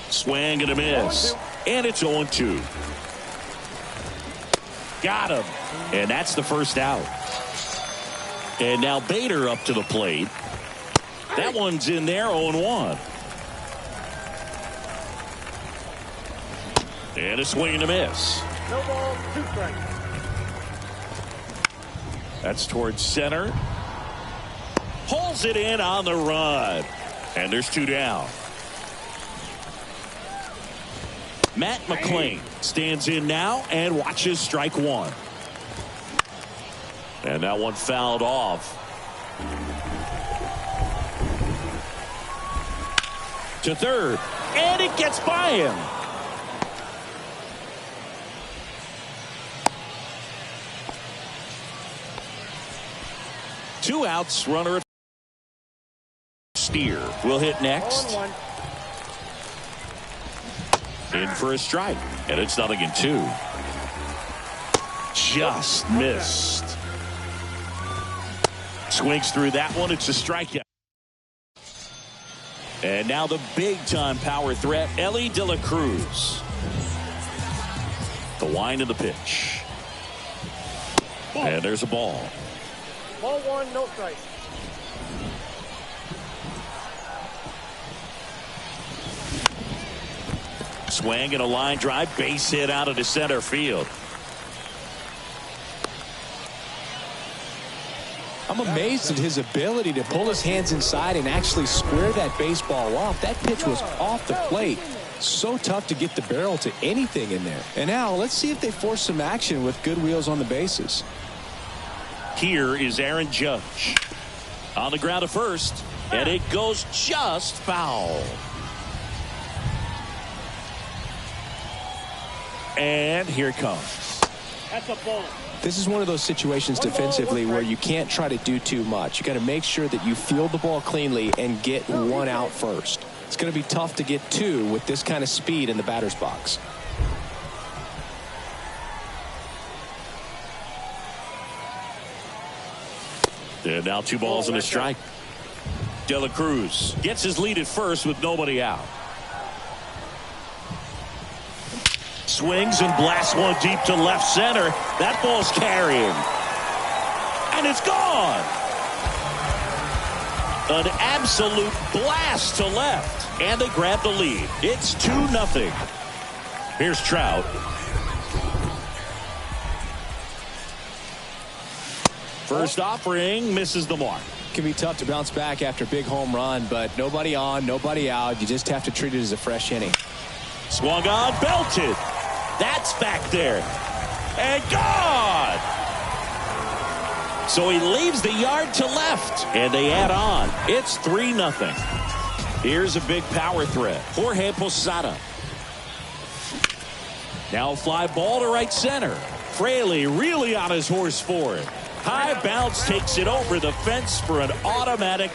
Swing and a miss. And it's 0-2. Got him. And that's the first out. And now Bader up to the plate. That one's in there, 0-1. And a swing and a miss. No ball, 2 strikes. That's towards center. Pulls it in on the run. And there's 2 down. Matt McClain stands in now and watches strike 1. And that one fouled off. To third. And it gets by him. Two outs, runner at Steer will hit next. 0-1. In for a strike. And it's 0-2. Just missed. Swings through that one. It's a strikeout. And now the big-time power threat, Elly De La Cruz. The wind of the pitch. And there's a ball. Ball 1, no strike. Swing and a line drive, base hit out of the center field. I'm amazed at his ability to pull his hands inside and actually square that baseball off. That pitch was off the plate. So tough to get the barrel to anything in there. And now let's see if they force some action with good wheels on the bases. Here is Aaron Judge. On the ground to first. And it goes just foul. And here it comes. That's a ball. This is one of those situations defensively where you can't try to do too much. You got to make sure that you field the ball cleanly and get 1 out first. It's going to be tough to get 2 with this kind of speed in the batter's box. And now 2 balls and a strike. De La Cruz gets his lead at first with nobody out. Swings and blasts one deep to left center. That ball's carrying. And it's gone. An absolute blast to left. And they grab the lead. It's 2-0. Here's Trout. First offering misses the mark. Can be tough to bounce back after a big home run, but nobody on, nobody out. You just have to treat it as a fresh inning. Swung on, belted. That's back there. And gone. So he leaves the yard to left. And they add on. It's 3-0. Here's a big power threat. Jorge Posada. Now a fly ball to right center. Fraley really on his horse for it. High bounce takes it over the fence for an automatic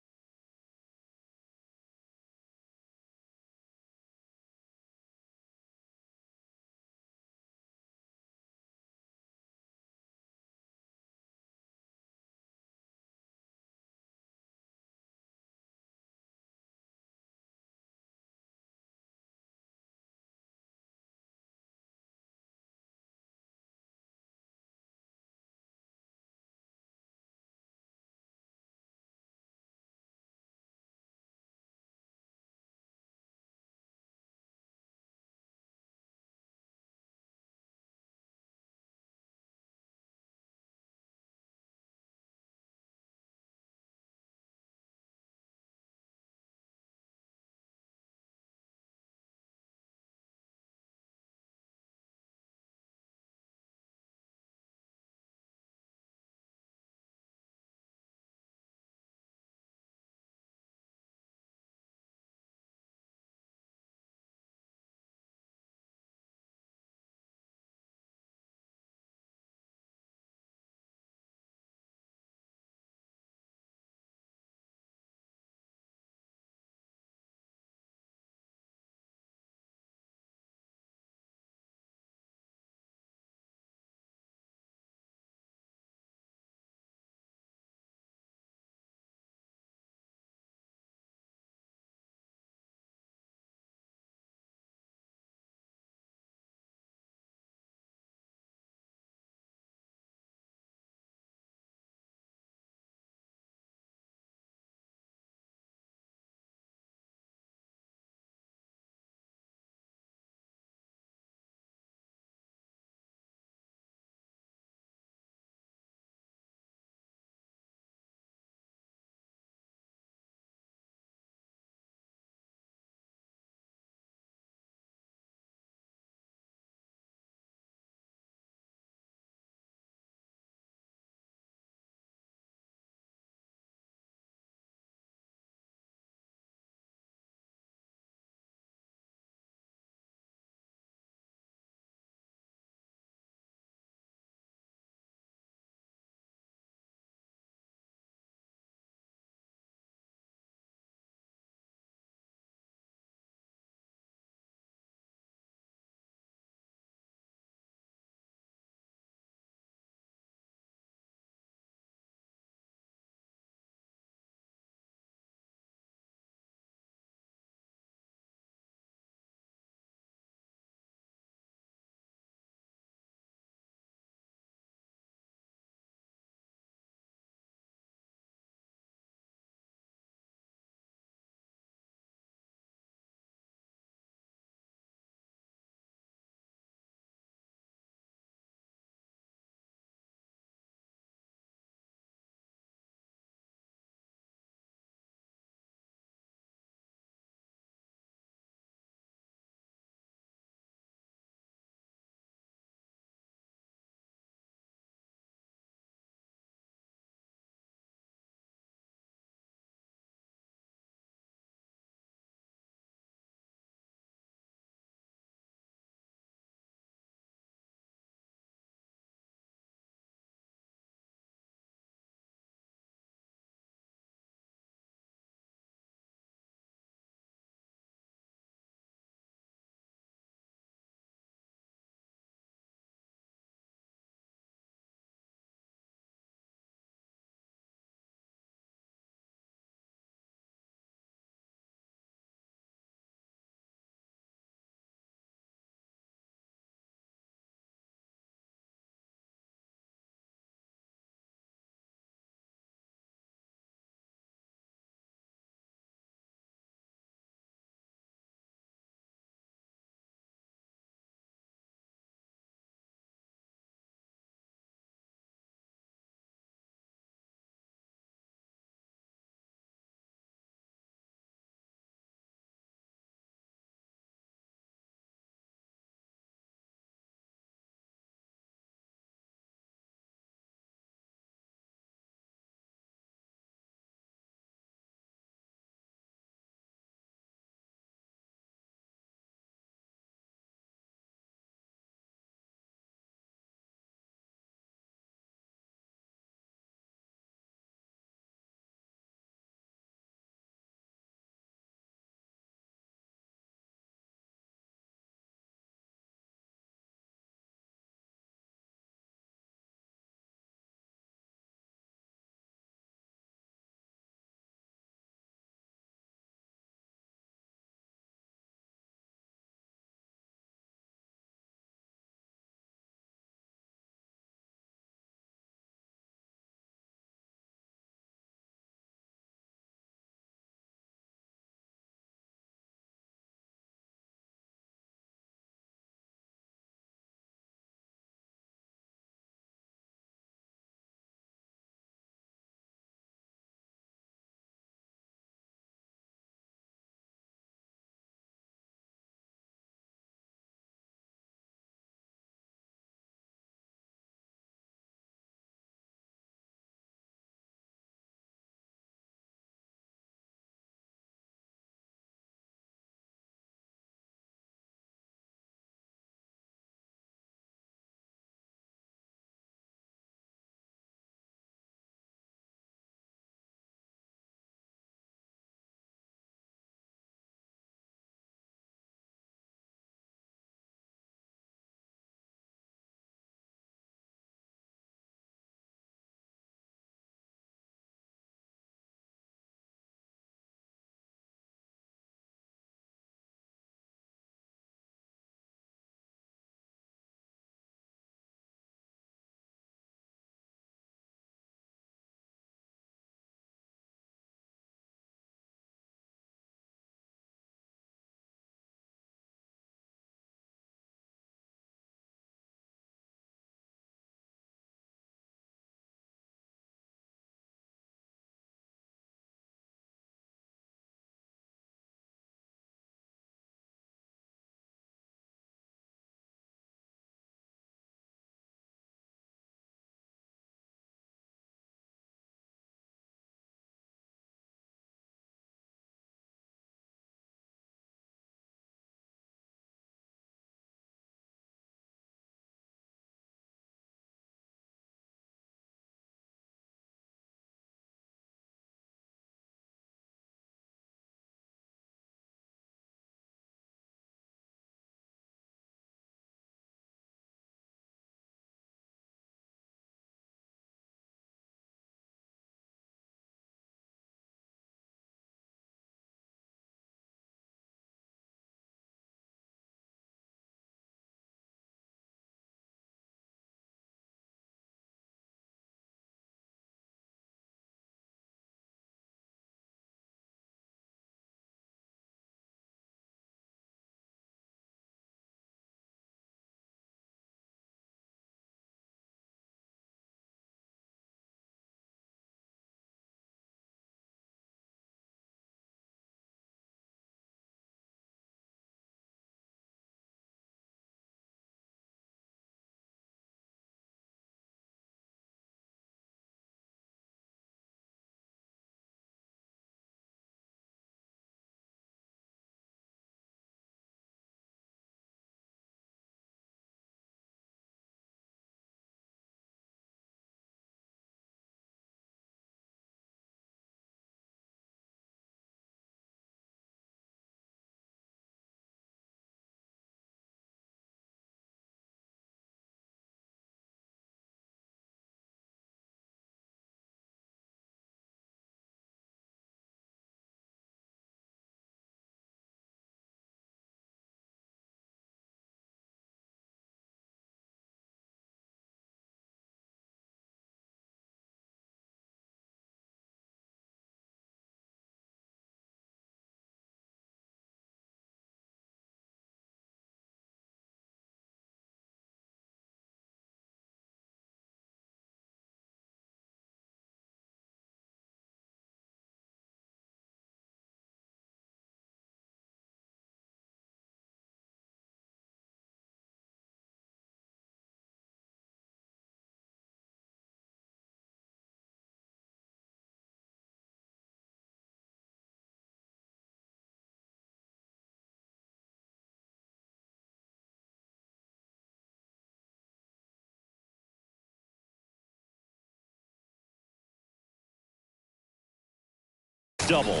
double.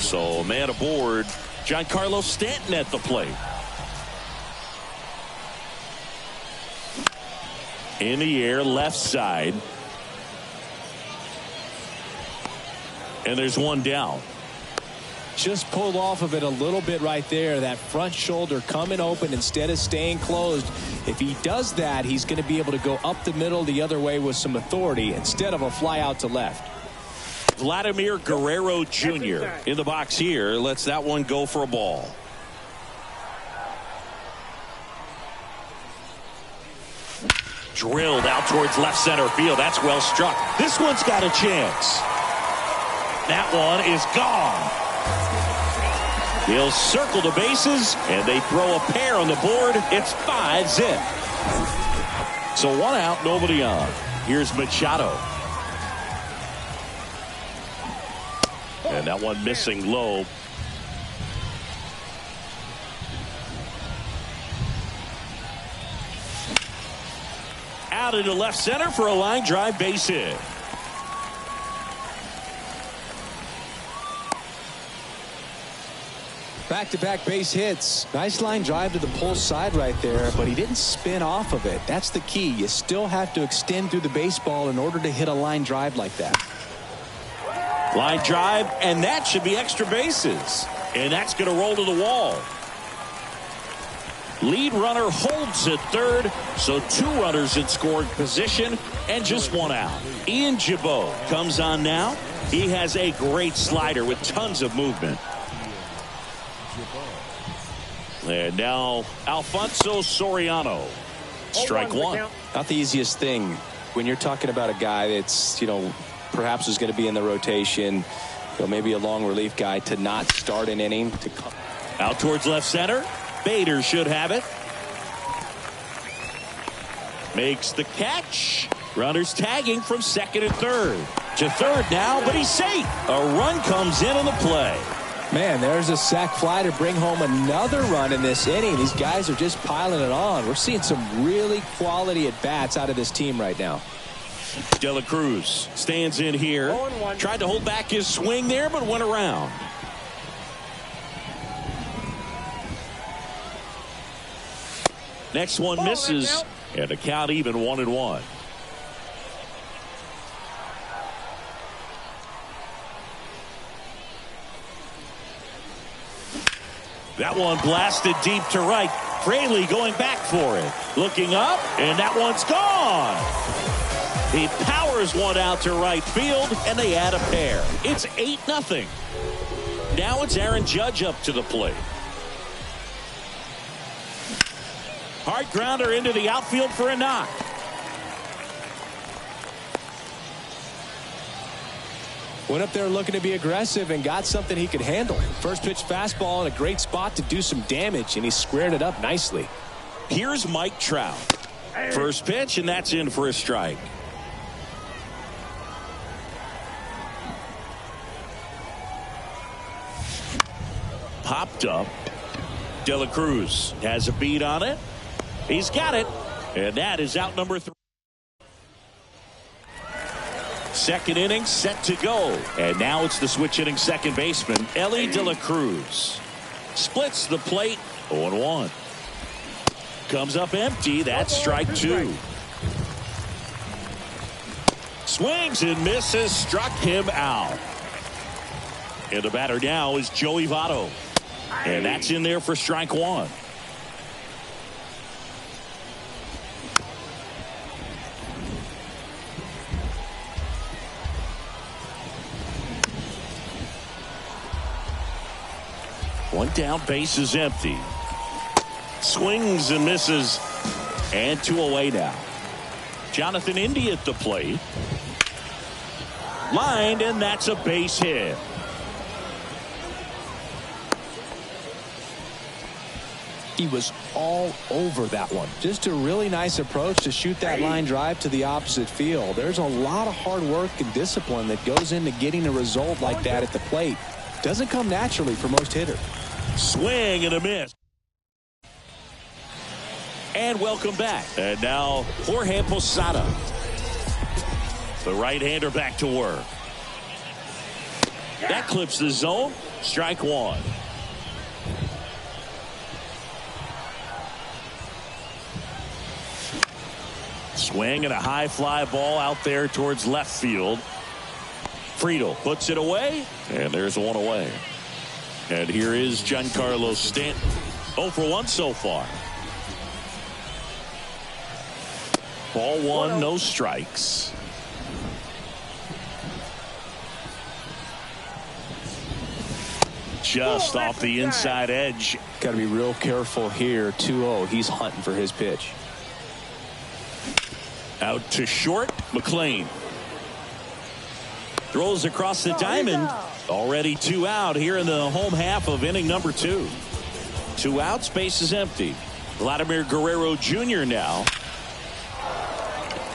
So man aboard, Giancarlo Stanton at the plate. In the air, left side. And there's one down. Just pulled off of it a little bit right there. That front shoulder coming open instead of staying closed. If he does that, he's going to be able to go up the middle the other way with some authority instead of a fly out to left. Vladimir Guerrero Jr. in the box here. Lets that one go for a ball. Drilled out towards left center field. That's well struck. This one's got a chance. That one is gone. He'll circle the bases, and they throw a pair on the board. It's 5-zip. So one out, nobody on. Here's Machado. And that one missing low. Out into left center for a line drive base hit. Back-to-back base hits. Nice line drive to the pull side right there, but he didn't spin off of it. That's the key. You still have to extend through the baseball in order to hit a line drive like that. Line drive, and that should be extra bases. And that's going to roll to the wall. Lead runner holds at third, so 2 runners in scoring position and just 1 out. Ian Gibaut comes on now. He has a great slider with tons of movement. And now Alfonso Soriano. Strike one. Not the easiest thing when you're talking about a guy that's, perhaps is going to be in the rotation, maybe a long relief guy, to not start an inning. Out towards left center. Bader should have it. Makes the catch. Runners tagging from second and third. To third now, but he's safe. A run comes in on the play. Man, there's a sac fly to bring home another run in this inning. These guys are just piling it on. We're seeing some really quality at-bats out of this team right now. De La Cruz stands in here. Tried to hold back his swing there, but went around. Next one misses, and the count even 1-1. That one blasted deep to right. Fraley going back for it. Looking up, and that one's gone. He powers one out to right field, and they add a pair. It's 8-0. Now it's Aaron Judge up to the plate. Hard grounder into the outfield for a knock. Went up there looking to be aggressive and got something he could handle. First pitch fastball in a great spot to do some damage, and he squared it up nicely. Here's Mike Trout. First pitch, and that's in for a strike. Popped up. De La Cruz has a beat on it. He's got it, and that is out number 3. Second inning set to go, and now it's the switch hitting second baseman Ellie De La Cruz. Splits the plate. 0-1. Comes up empty. That's strike 2. Swings and misses. Struck him out. And the batter now is Joey Votto, and that's in there for strike 1. One down, base is empty. Swings and misses, and 2 away now. Jonathan Indy at the plate. Lined, and that's a base hit. He was all over that one. Just a really nice approach to shoot that line drive to the opposite field. There's a lot of hard work and discipline that goes into getting a result like that at the plate. Doesn't come naturally for most hitters. Swing and a miss. And welcome back. And now Jorge Posada. The right-hander back to work. That clips the zone. Strike one. Swing and a high fly ball out there towards left field. Friedel puts it away, and there's one away. And here is Giancarlo Stanton. 0 for 1 so far. Ball one, no strikes. Just off the inside edge. Got to be real careful here. 2-0. He's hunting for his pitch. Out to short. McLean throws across the diamond. Already 2 out here in the home half of inning number 2. 2 outs, base is empty. Vladimir Guerrero Jr. now.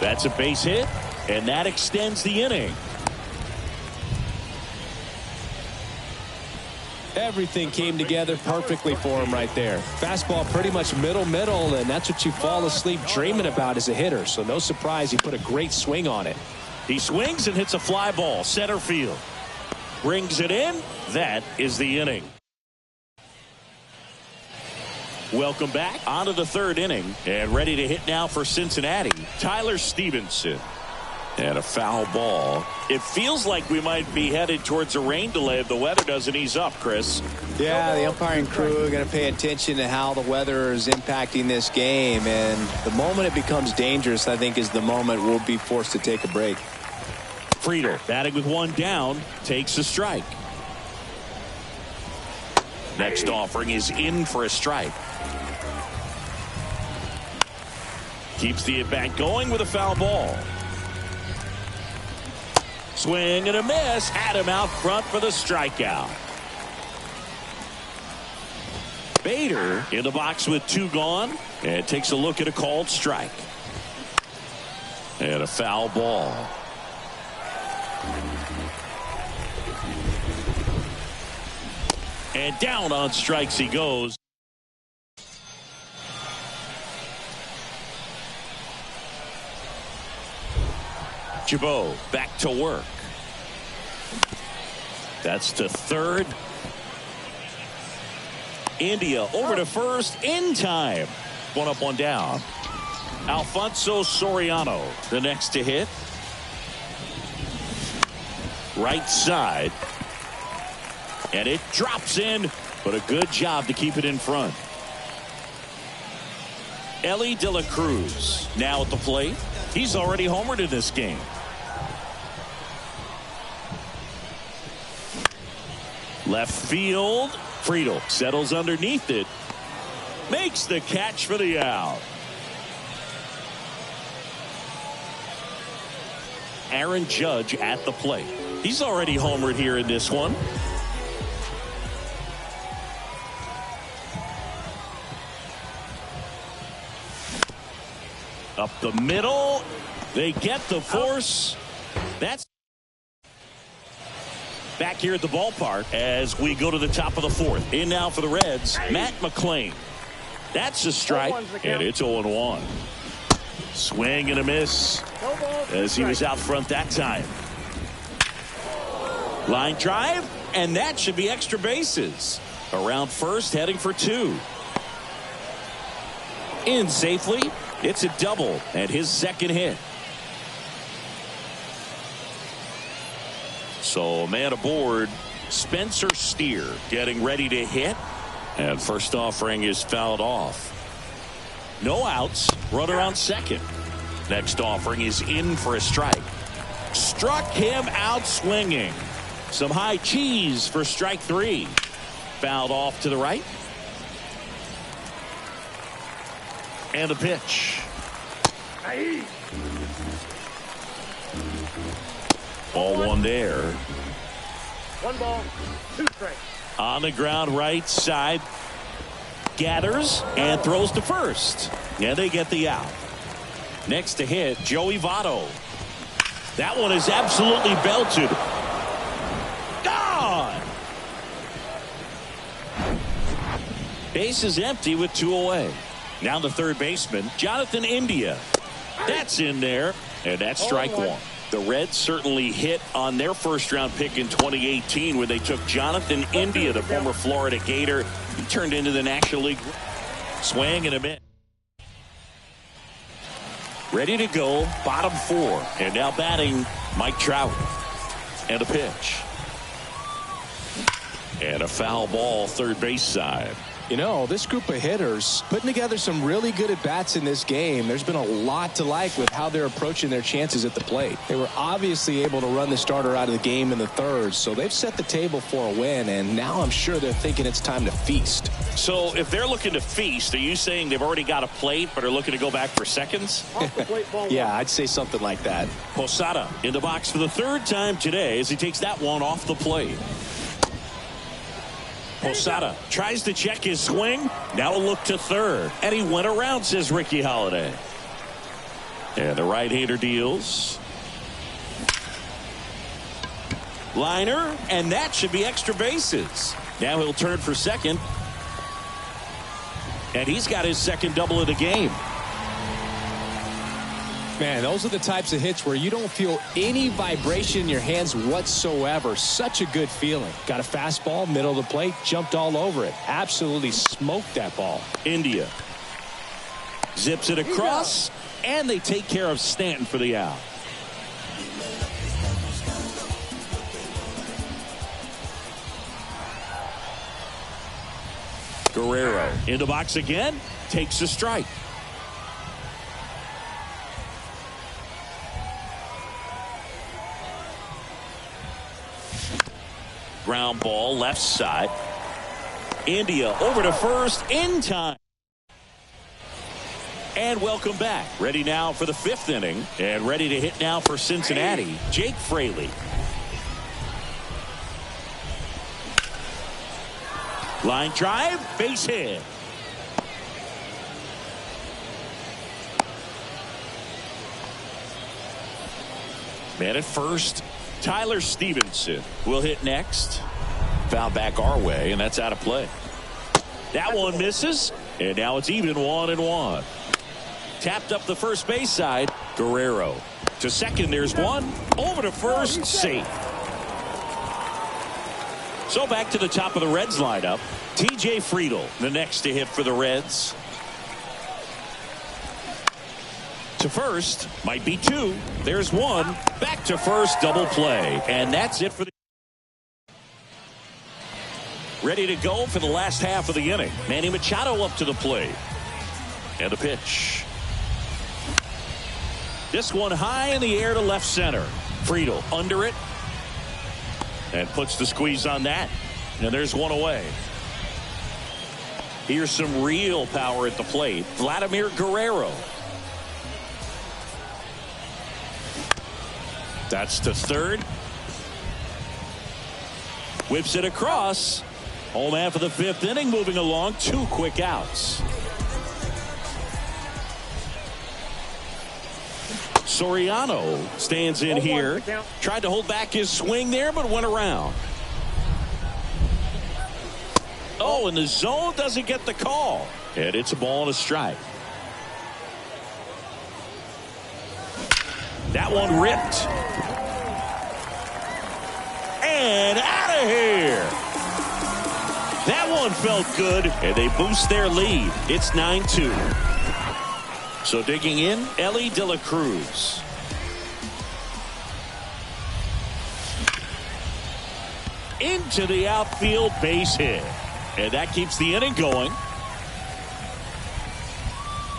That's a base hit, and that extends the inning. Everything came together perfectly for him right there. Fastball pretty much middle, and that's what you fall asleep dreaming about as a hitter. So no surprise he put a great swing on it. He swings and hits a fly ball center field. Brings it in. That is the inning. Welcome back onto the 3rd inning, and ready to hit now for Cincinnati, Tyler Stevenson. And a foul ball. It feels like we might be headed towards a rain delay if the weather doesn't ease up, Chris. Yeah, the umpiring crew are going to pay attention to how the weather is impacting this game, and the moment it becomes dangerous, I think, is the moment we'll be forced to take a break. Friedel batting with 1 down, takes a strike. Next offering is in for a strike. Keeps the at-bat going with a foul ball. Swing and a miss. Had him out front for the strikeout. Bader in the box with 2 gone, and takes a look at a called strike. And a foul ball. And down on strikes he goes. Jabot back to work. That's to 3rd. India over to 1st in time. 1 up, 1 down. Alfonso Soriano the next to hit. Right side. And it drops in, but a good job to keep it in front. Ellie De La Cruz now at the plate. He's already homered in this game. Left field. Friedel settles underneath it. Makes the catch for the out. Aaron Judge at the plate. He's already homered here in this one. Up the middle. They get the force. That's back here at the ballpark as we go to the top of the 4th. In now for the Reds, Matt McLean. That's a strike, and it's 0-1. Swing and a miss as he was out front that time. Line drive, and that should be extra bases. Around first, heading for 2. In safely. It's a double and his 2nd hit. So man aboard, Spencer Steer getting ready to hit, and first offering is fouled off. No outs, runner on 2nd. Next offering is in for a strike. Struck him out swinging. Some high cheese for strike 3. Fouled off to the right. And a pitch. Ball 1 there. 1 ball, 2 strikes. On the ground right side. Gathers and throws to first. And they get the out. Next to hit, Joey Votto. That one is absolutely belted. Gone! Base is empty with 2 away. Now the 3rd baseman, Jonathan India. That's in there, and that's strike 1. The Reds certainly hit on their first-round pick in 2018 when they took Jonathan India, the former Florida Gator. He turned into the National League. Swing and a miss. Ready to go, bottom 4. And now batting, Mike Trout. And a pitch. And a foul ball, third base side. You know, this group of hitters putting together some really good at-bats in this game. There's been a lot to like with how they're approaching their chances at the plate. They were obviously able to run the starter out of the game in the third, so they've set the table for a win, and now I'm sure they're thinking it's time to feast. So if they're looking to feast, are you saying they've already got a plate but are looking to go back for seconds? Yeah, I'd say something like that. Posada in the box for the third time today as he takes that one off the plate. Posada tries to check his swing. Now a look to third. And he went around, says Ricky Holiday. And the right-hander deals. Liner, and that should be extra bases. Now he'll turn for second. And he's got his second double of the game. Man, those are the types of hits where you don't feel any vibration in your hands whatsoever. Such a good feeling. Got a fastball, middle of the plate, jumped all over it. Absolutely smoked that ball. India zips it across, and they take care of Stanton for the out. Guerrero in the box again, takes a strike. Ground ball left side. India over to first in time. And welcome back. Ready now for the 5th inning. And ready to hit now for Cincinnati, Jake Fraley. Line drive, base hit. Man at first. Tyler Stevenson will hit next. Foul back our way, and that's out of play. That one misses, and now it's even 1-1. Tapped up the first base side. Guerrero to second. There's one. Over to first. Safe. So back to the top of the Reds lineup. TJ Friedl, the next to hit for the Reds. To first, might be 2. There's 1. Back to first, double play. And that's it for the... Ready to go for the last half of the inning. Manny Machado up to the plate. And a pitch. This one high in the air to left center. Friedl under it. And puts the squeeze on that. And there's one away. Here's some real power at the plate. Vladimir Guerrero. That's to third. Whips it across. Home half of the 5th inning moving along. 2 quick outs. Soriano stands in here. Tried to hold back his swing there, but went around. Oh, and the zone doesn't get the call. And it's a ball and a strike. That one ripped. And out of here. That one felt good, and they boost their lead. It's 9-2. So digging in, Ellie De La Cruz. Into the outfield, base hit. And that keeps the inning going.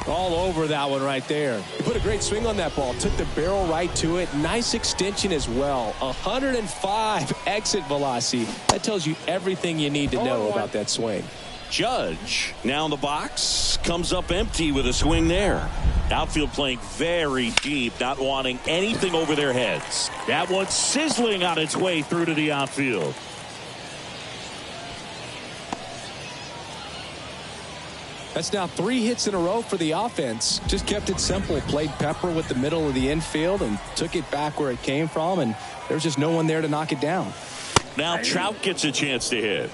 All over that one right there. He put a great swing on that ball. Took the barrel right to it. Nice extension as well. 105 exit velocity. That tells you everything you need to know about that swing. Judge now in the box. Comes up empty with a swing there. Outfield playing very deep. Not wanting anything over their heads. That one sizzling on its way through to the outfield. That's now 3 hits in a row for the offense. Just kept it simple. Played pepper with the middle of the infield and took it back where it came from, and there's just no one there to knock it down. Now Trout gets a chance to hit.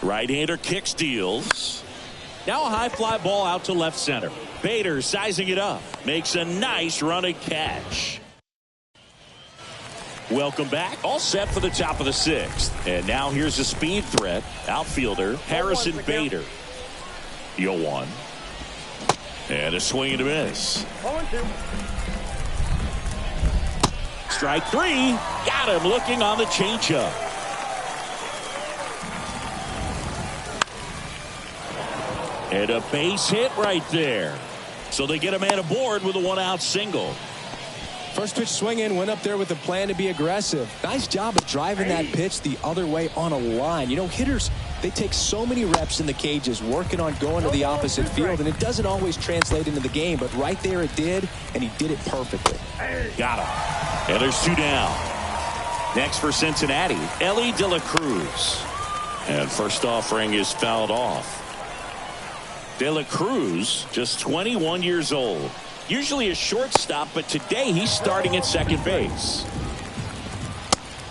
Right-hander kicks, deals. Now a high fly ball out to left center. Bader sizing it up. Makes a nice running catch. Welcome back. All set for the top of the 6th. And now here's a speed threat. Outfielder Harrison Bader. 0-1. And a swing and a miss. 0-2. Strike 3. Got him looking on the changeup. And a base hit right there. So they get a man aboard with a 1-out single. First pitch swinging, went up there with a plan to be aggressive. Nice job of driving that pitch the other way on a line. You know, hitters, they take so many reps in the cages working on going to the opposite field, and it doesn't always translate into the game, but right there it did, and he did it perfectly. Got him. And there's 2 down. Next for Cincinnati, Ellie De La Cruz. And first offering is fouled off. De La Cruz, just 21 years old. Usually a shortstop, but today he's starting at second base.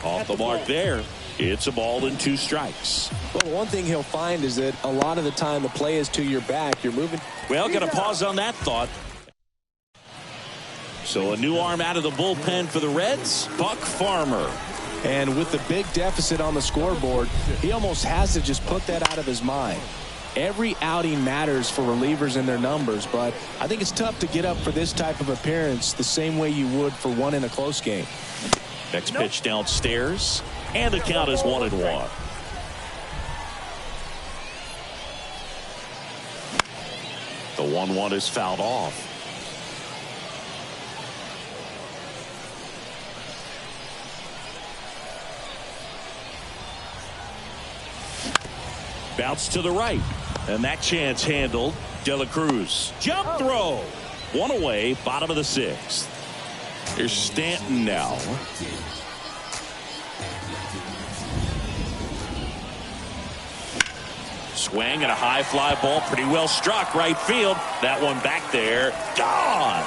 Off the mark there. It's a ball and 2 strikes. Well, one thing he'll find is that a lot of the time the play is to your back. You're moving. Well, got to pause on that thought. So a new arm out of the bullpen for the Reds, Buck Farmer. And with the big deficit on the scoreboard, he almost has to just put that out of his mind. Every outing matters for relievers and their numbers, but I think it's tough to get up for this type of appearance the same way you would for one in a close game. Next pitch downstairs, and the count is 1-1. The 1-1 is fouled off. Bounce to the right. And that chance handled. De La Cruz. Jump throw. 1 away, bottom of the 6th. Here's Stanton now. Swing and a high fly ball. Pretty well struck right field. That one back there. Gone.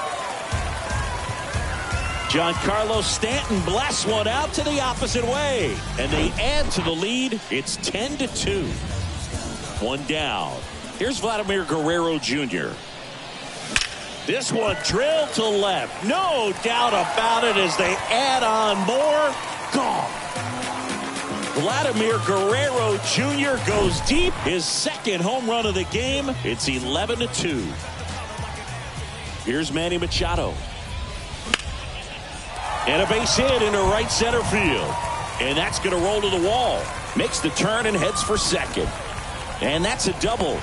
Giancarlo Stanton blasts one out to the opposite way. And they add to the lead. It's 10-2. 1 down. Here's Vladimir Guerrero Jr. This one drilled to left. No doubt about it as they add on more. Gone. Vladimir Guerrero Jr. goes deep. His 2nd home run of the game. It's 11-2. Here's Manny Machado. And a base hit into right center field. And that's going to roll to the wall. Makes the turn and heads for second. And that's a double.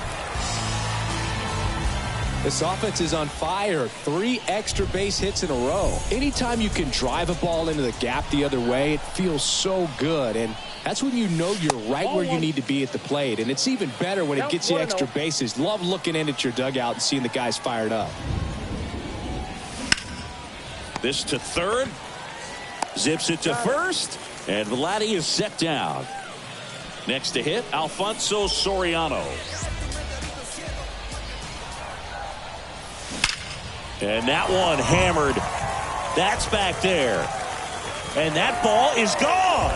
This offense is on fire. 3 extra base hits in a row. Anytime you can drive a ball into the gap the other way, it feels so good. And that's when you know you're right where you need to be at the plate. And it's even better when it gets you extra bases. Love looking in at your dugout and seeing the guys fired up. This to third. Zips it to first. And Vladdy is set down. Next to hit, Alfonso Soriano. And that one hammered. That's back there. And that ball is gone.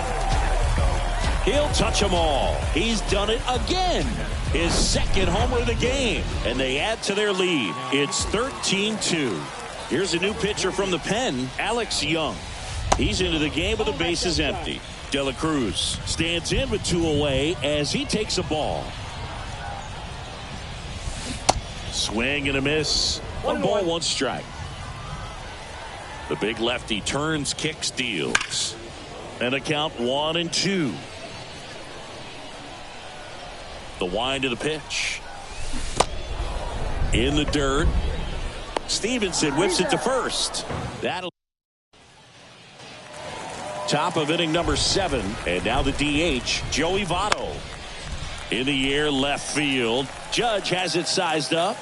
He'll touch them all. He's done it again. His 2nd homer of the game. And they add to their lead. It's 13-2. Here's a new pitcher from the pen, Alex Young. He's into the game with the bases empty. De La Cruz stands in with 2 away as he takes a ball. Swing and a miss. 1 ball, 1 strike. The big lefty turns, kicks, deals. And a count 1-2. The wind of the pitch. In the dirt. Stevenson whips it to first. That'll top of inning number 7. And now the DH, Joey Votto. In the air, left field. Judge has it sized up.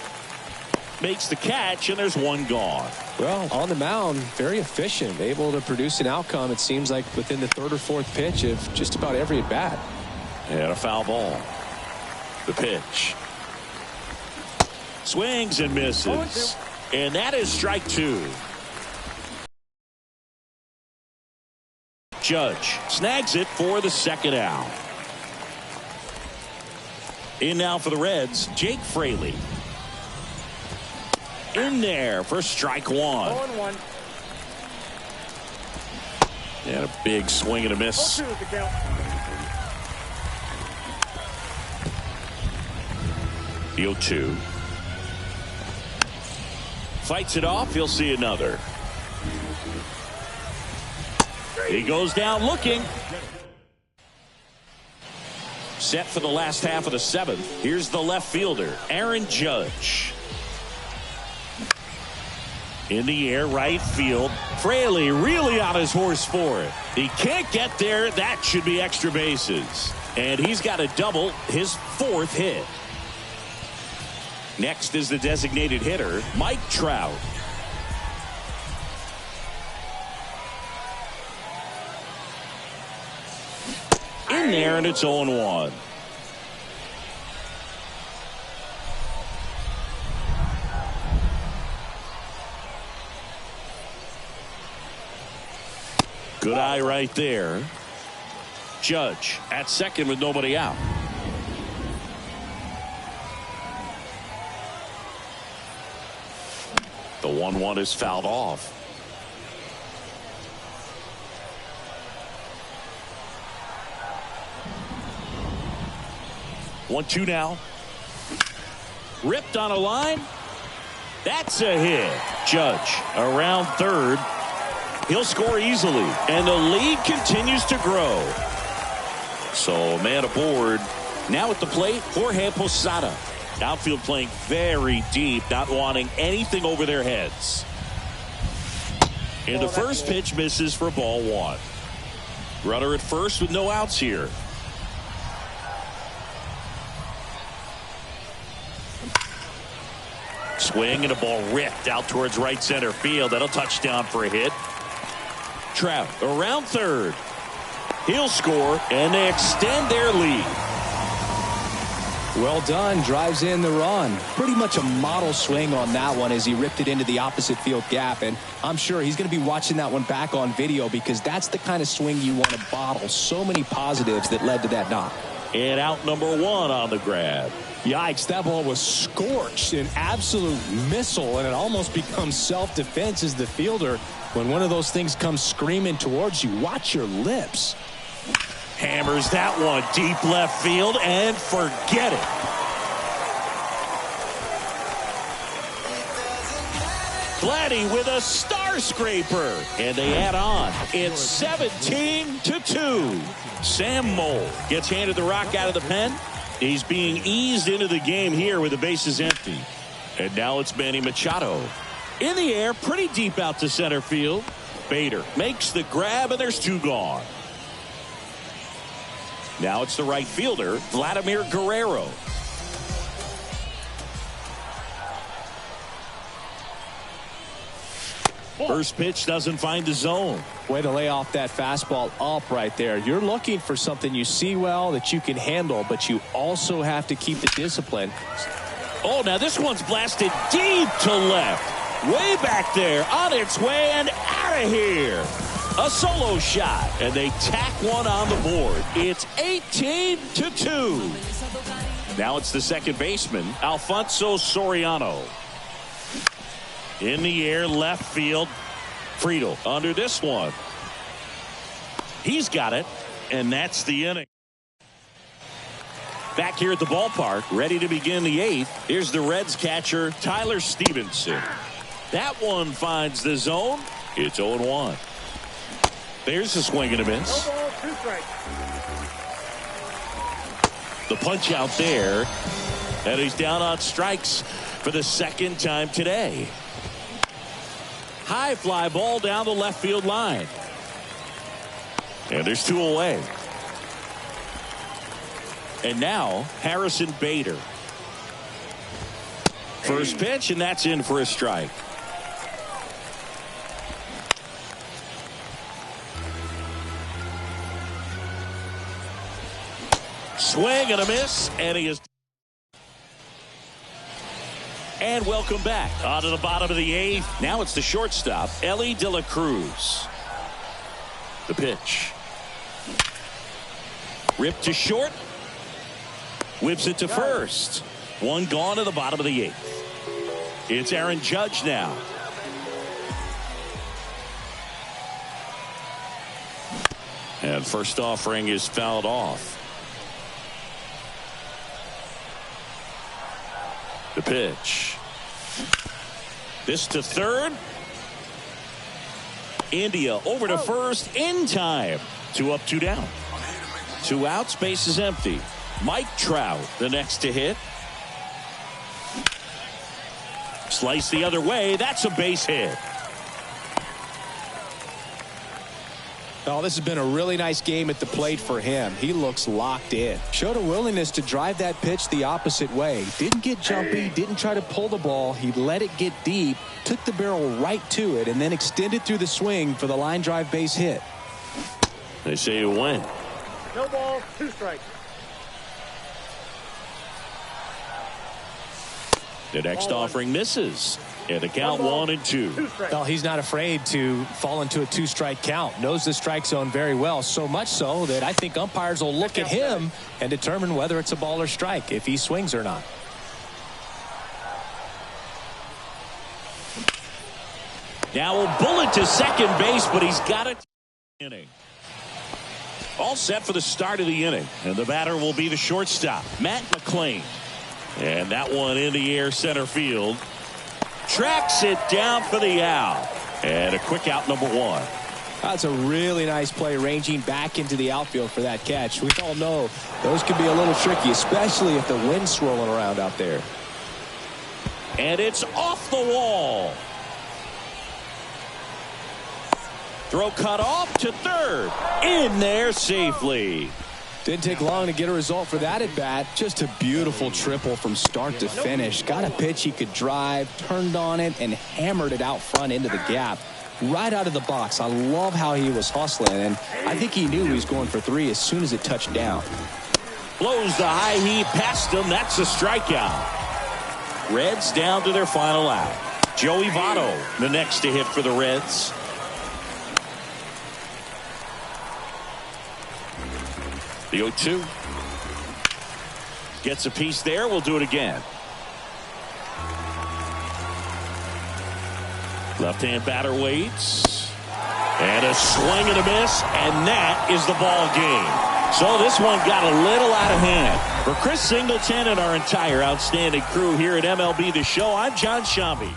Makes the catch, and there's 1 gone. Well, on the mound, very efficient. Able to produce an outcome, it seems like, within the 3rd or 4th pitch of just about every at-bat. And a foul ball. The pitch. Swings and misses. And that is strike 2. Judge snags it for the 2nd out. In now for the Reds, Jake Fraley. In there for strike one. 0-1. And a big swing and a miss. 0-2 is the count. The 0-2. Fights it off. He'll see another. He goes down looking. Set for the last half of the seventh. Here's the left fielder, Aaron Judge. In the air, right field. Fraley really on his horse for it. He can't get there. That should be extra bases. And he's got a double, his fourth hit. Next is the designated hitter, Mike Trout. In there, and it's 0-1. Good eye right there. Judge at second with nobody out. The 1-1 is fouled off. One-two now. Ripped on a line. That's a hit. Judge around third. He'll score easily, and the lead continues to grow. So man aboard. Now at the plate, Jorge Posada. Outfield playing very deep, not wanting anything over their heads. And the first pitch misses for ball one. Runner at first with no outs here. Swing and a ball ripped out towards right center field. That'll touch down for a hit. Trout around third. He'll score, and they extend their lead. Well done. Drives in the run. Pretty much a model swing on that one as he ripped it into the opposite field gap. And I'm sure he's going to be watching that one back on video because that's the kind of swing you want to bottle. So many positives that led to that knock. And out number one on the grab. Yikes, that ball was scorched, an absolute missile, and it almost becomes self-defense as the fielder. When one of those things comes screaming towards you, watch your lips. Hammers that one deep left field and forget it. Vladdy with a star scraper, and they add on. It's 17-2. Sam Mole gets handed the rock out of the pen. He's being eased into the game here with the bases empty. And now it's Manny Machado. In the air, pretty deep out to center field. Bader makes the grab, and there's two gone. Now it's the right fielder, Vladimir Guerrero. First pitch doesn't find the zone. Way to lay off that fastball up right there. You're looking for something you see well that you can handle, but you also have to keep the discipline. Oh, now this one's blasted deep to left. Way back there, on its way and out of here. A solo shot, and they tack one on the board. It's 18-2. Now it's the second baseman, Alfonso Soriano. In the air, left field. Friedel under this one. He's got it, and that's the inning. Back here at the ballpark, ready to begin the eighth. Here's the Reds catcher, Tyler Stevenson. That one finds the zone. It's 0-1. There's a swing and a miss. No ball, 2 strikes. The punch out there, and he's down on strikes for the second time today. High fly ball down the left field line. And there's 2 away. And now Harrison Bader. First pitch, and that's in for a strike. Swing and a miss, and he is. And welcome back. On to the bottom of the eighth. Now it's the shortstop, Ellie De La Cruz. The pitch. Ripped to short. Whips it to first. One gone to the bottom of the 8th. It's Aaron Judge now. And first offering is fouled off. The pitch. This to third. India over to first in time. 2 up, 2 down. 2 outs, base is empty. Mike Trout, the next to hit. Slice the other way. That's a base hit. Oh, this has been a really nice game at the plate for him. He looks locked in. Showed a willingness to drive that pitch the opposite way. Didn't get jumpy, didn't try to pull the ball. He let it get deep, took the barrel right to it, and then extended through the swing for the line drive base hit. They say you win. No ball, 2 strikes. The next offering misses. And the count 1 and 2. Well, he's not afraid to fall into a 2-strike count. Knows the strike zone very well. So much so that I think umpires will look at him and determine whether it's a ball or strike, if he swings or not. Now a bullet to second base, but he's got it. Inning. All set for the start of the inning. And the batter will be the shortstop, Matt McClain. And that one in the air center field. Tracks it down for the out. And a quick out, number 1. That's a really nice play, ranging back into the outfield for that catch. We all know those can be a little tricky, especially if the wind's swirling around out there. And it's off the wall. Throw cut off to third. In there safely. Didn't take long to get a result for that at bat. Just a beautiful triple from start to finish. Got a pitch he could drive, turned on it, and hammered it out front into the gap. Right out of the box. I love how he was hustling, and I think he knew he was going for 3 as soon as it touched down. Blows the high heat past him. That's a strikeout. Reds down to their final out. Joey Votto, the next to hit for the Reds. The 0-2. Gets a piece there. We'll do it again. Left-hand batter waits. And a swing and a miss. And that is the ball game. So this one got a little out of hand. For Chris Singleton and our entire outstanding crew here at MLB The Show, I'm John Shambi.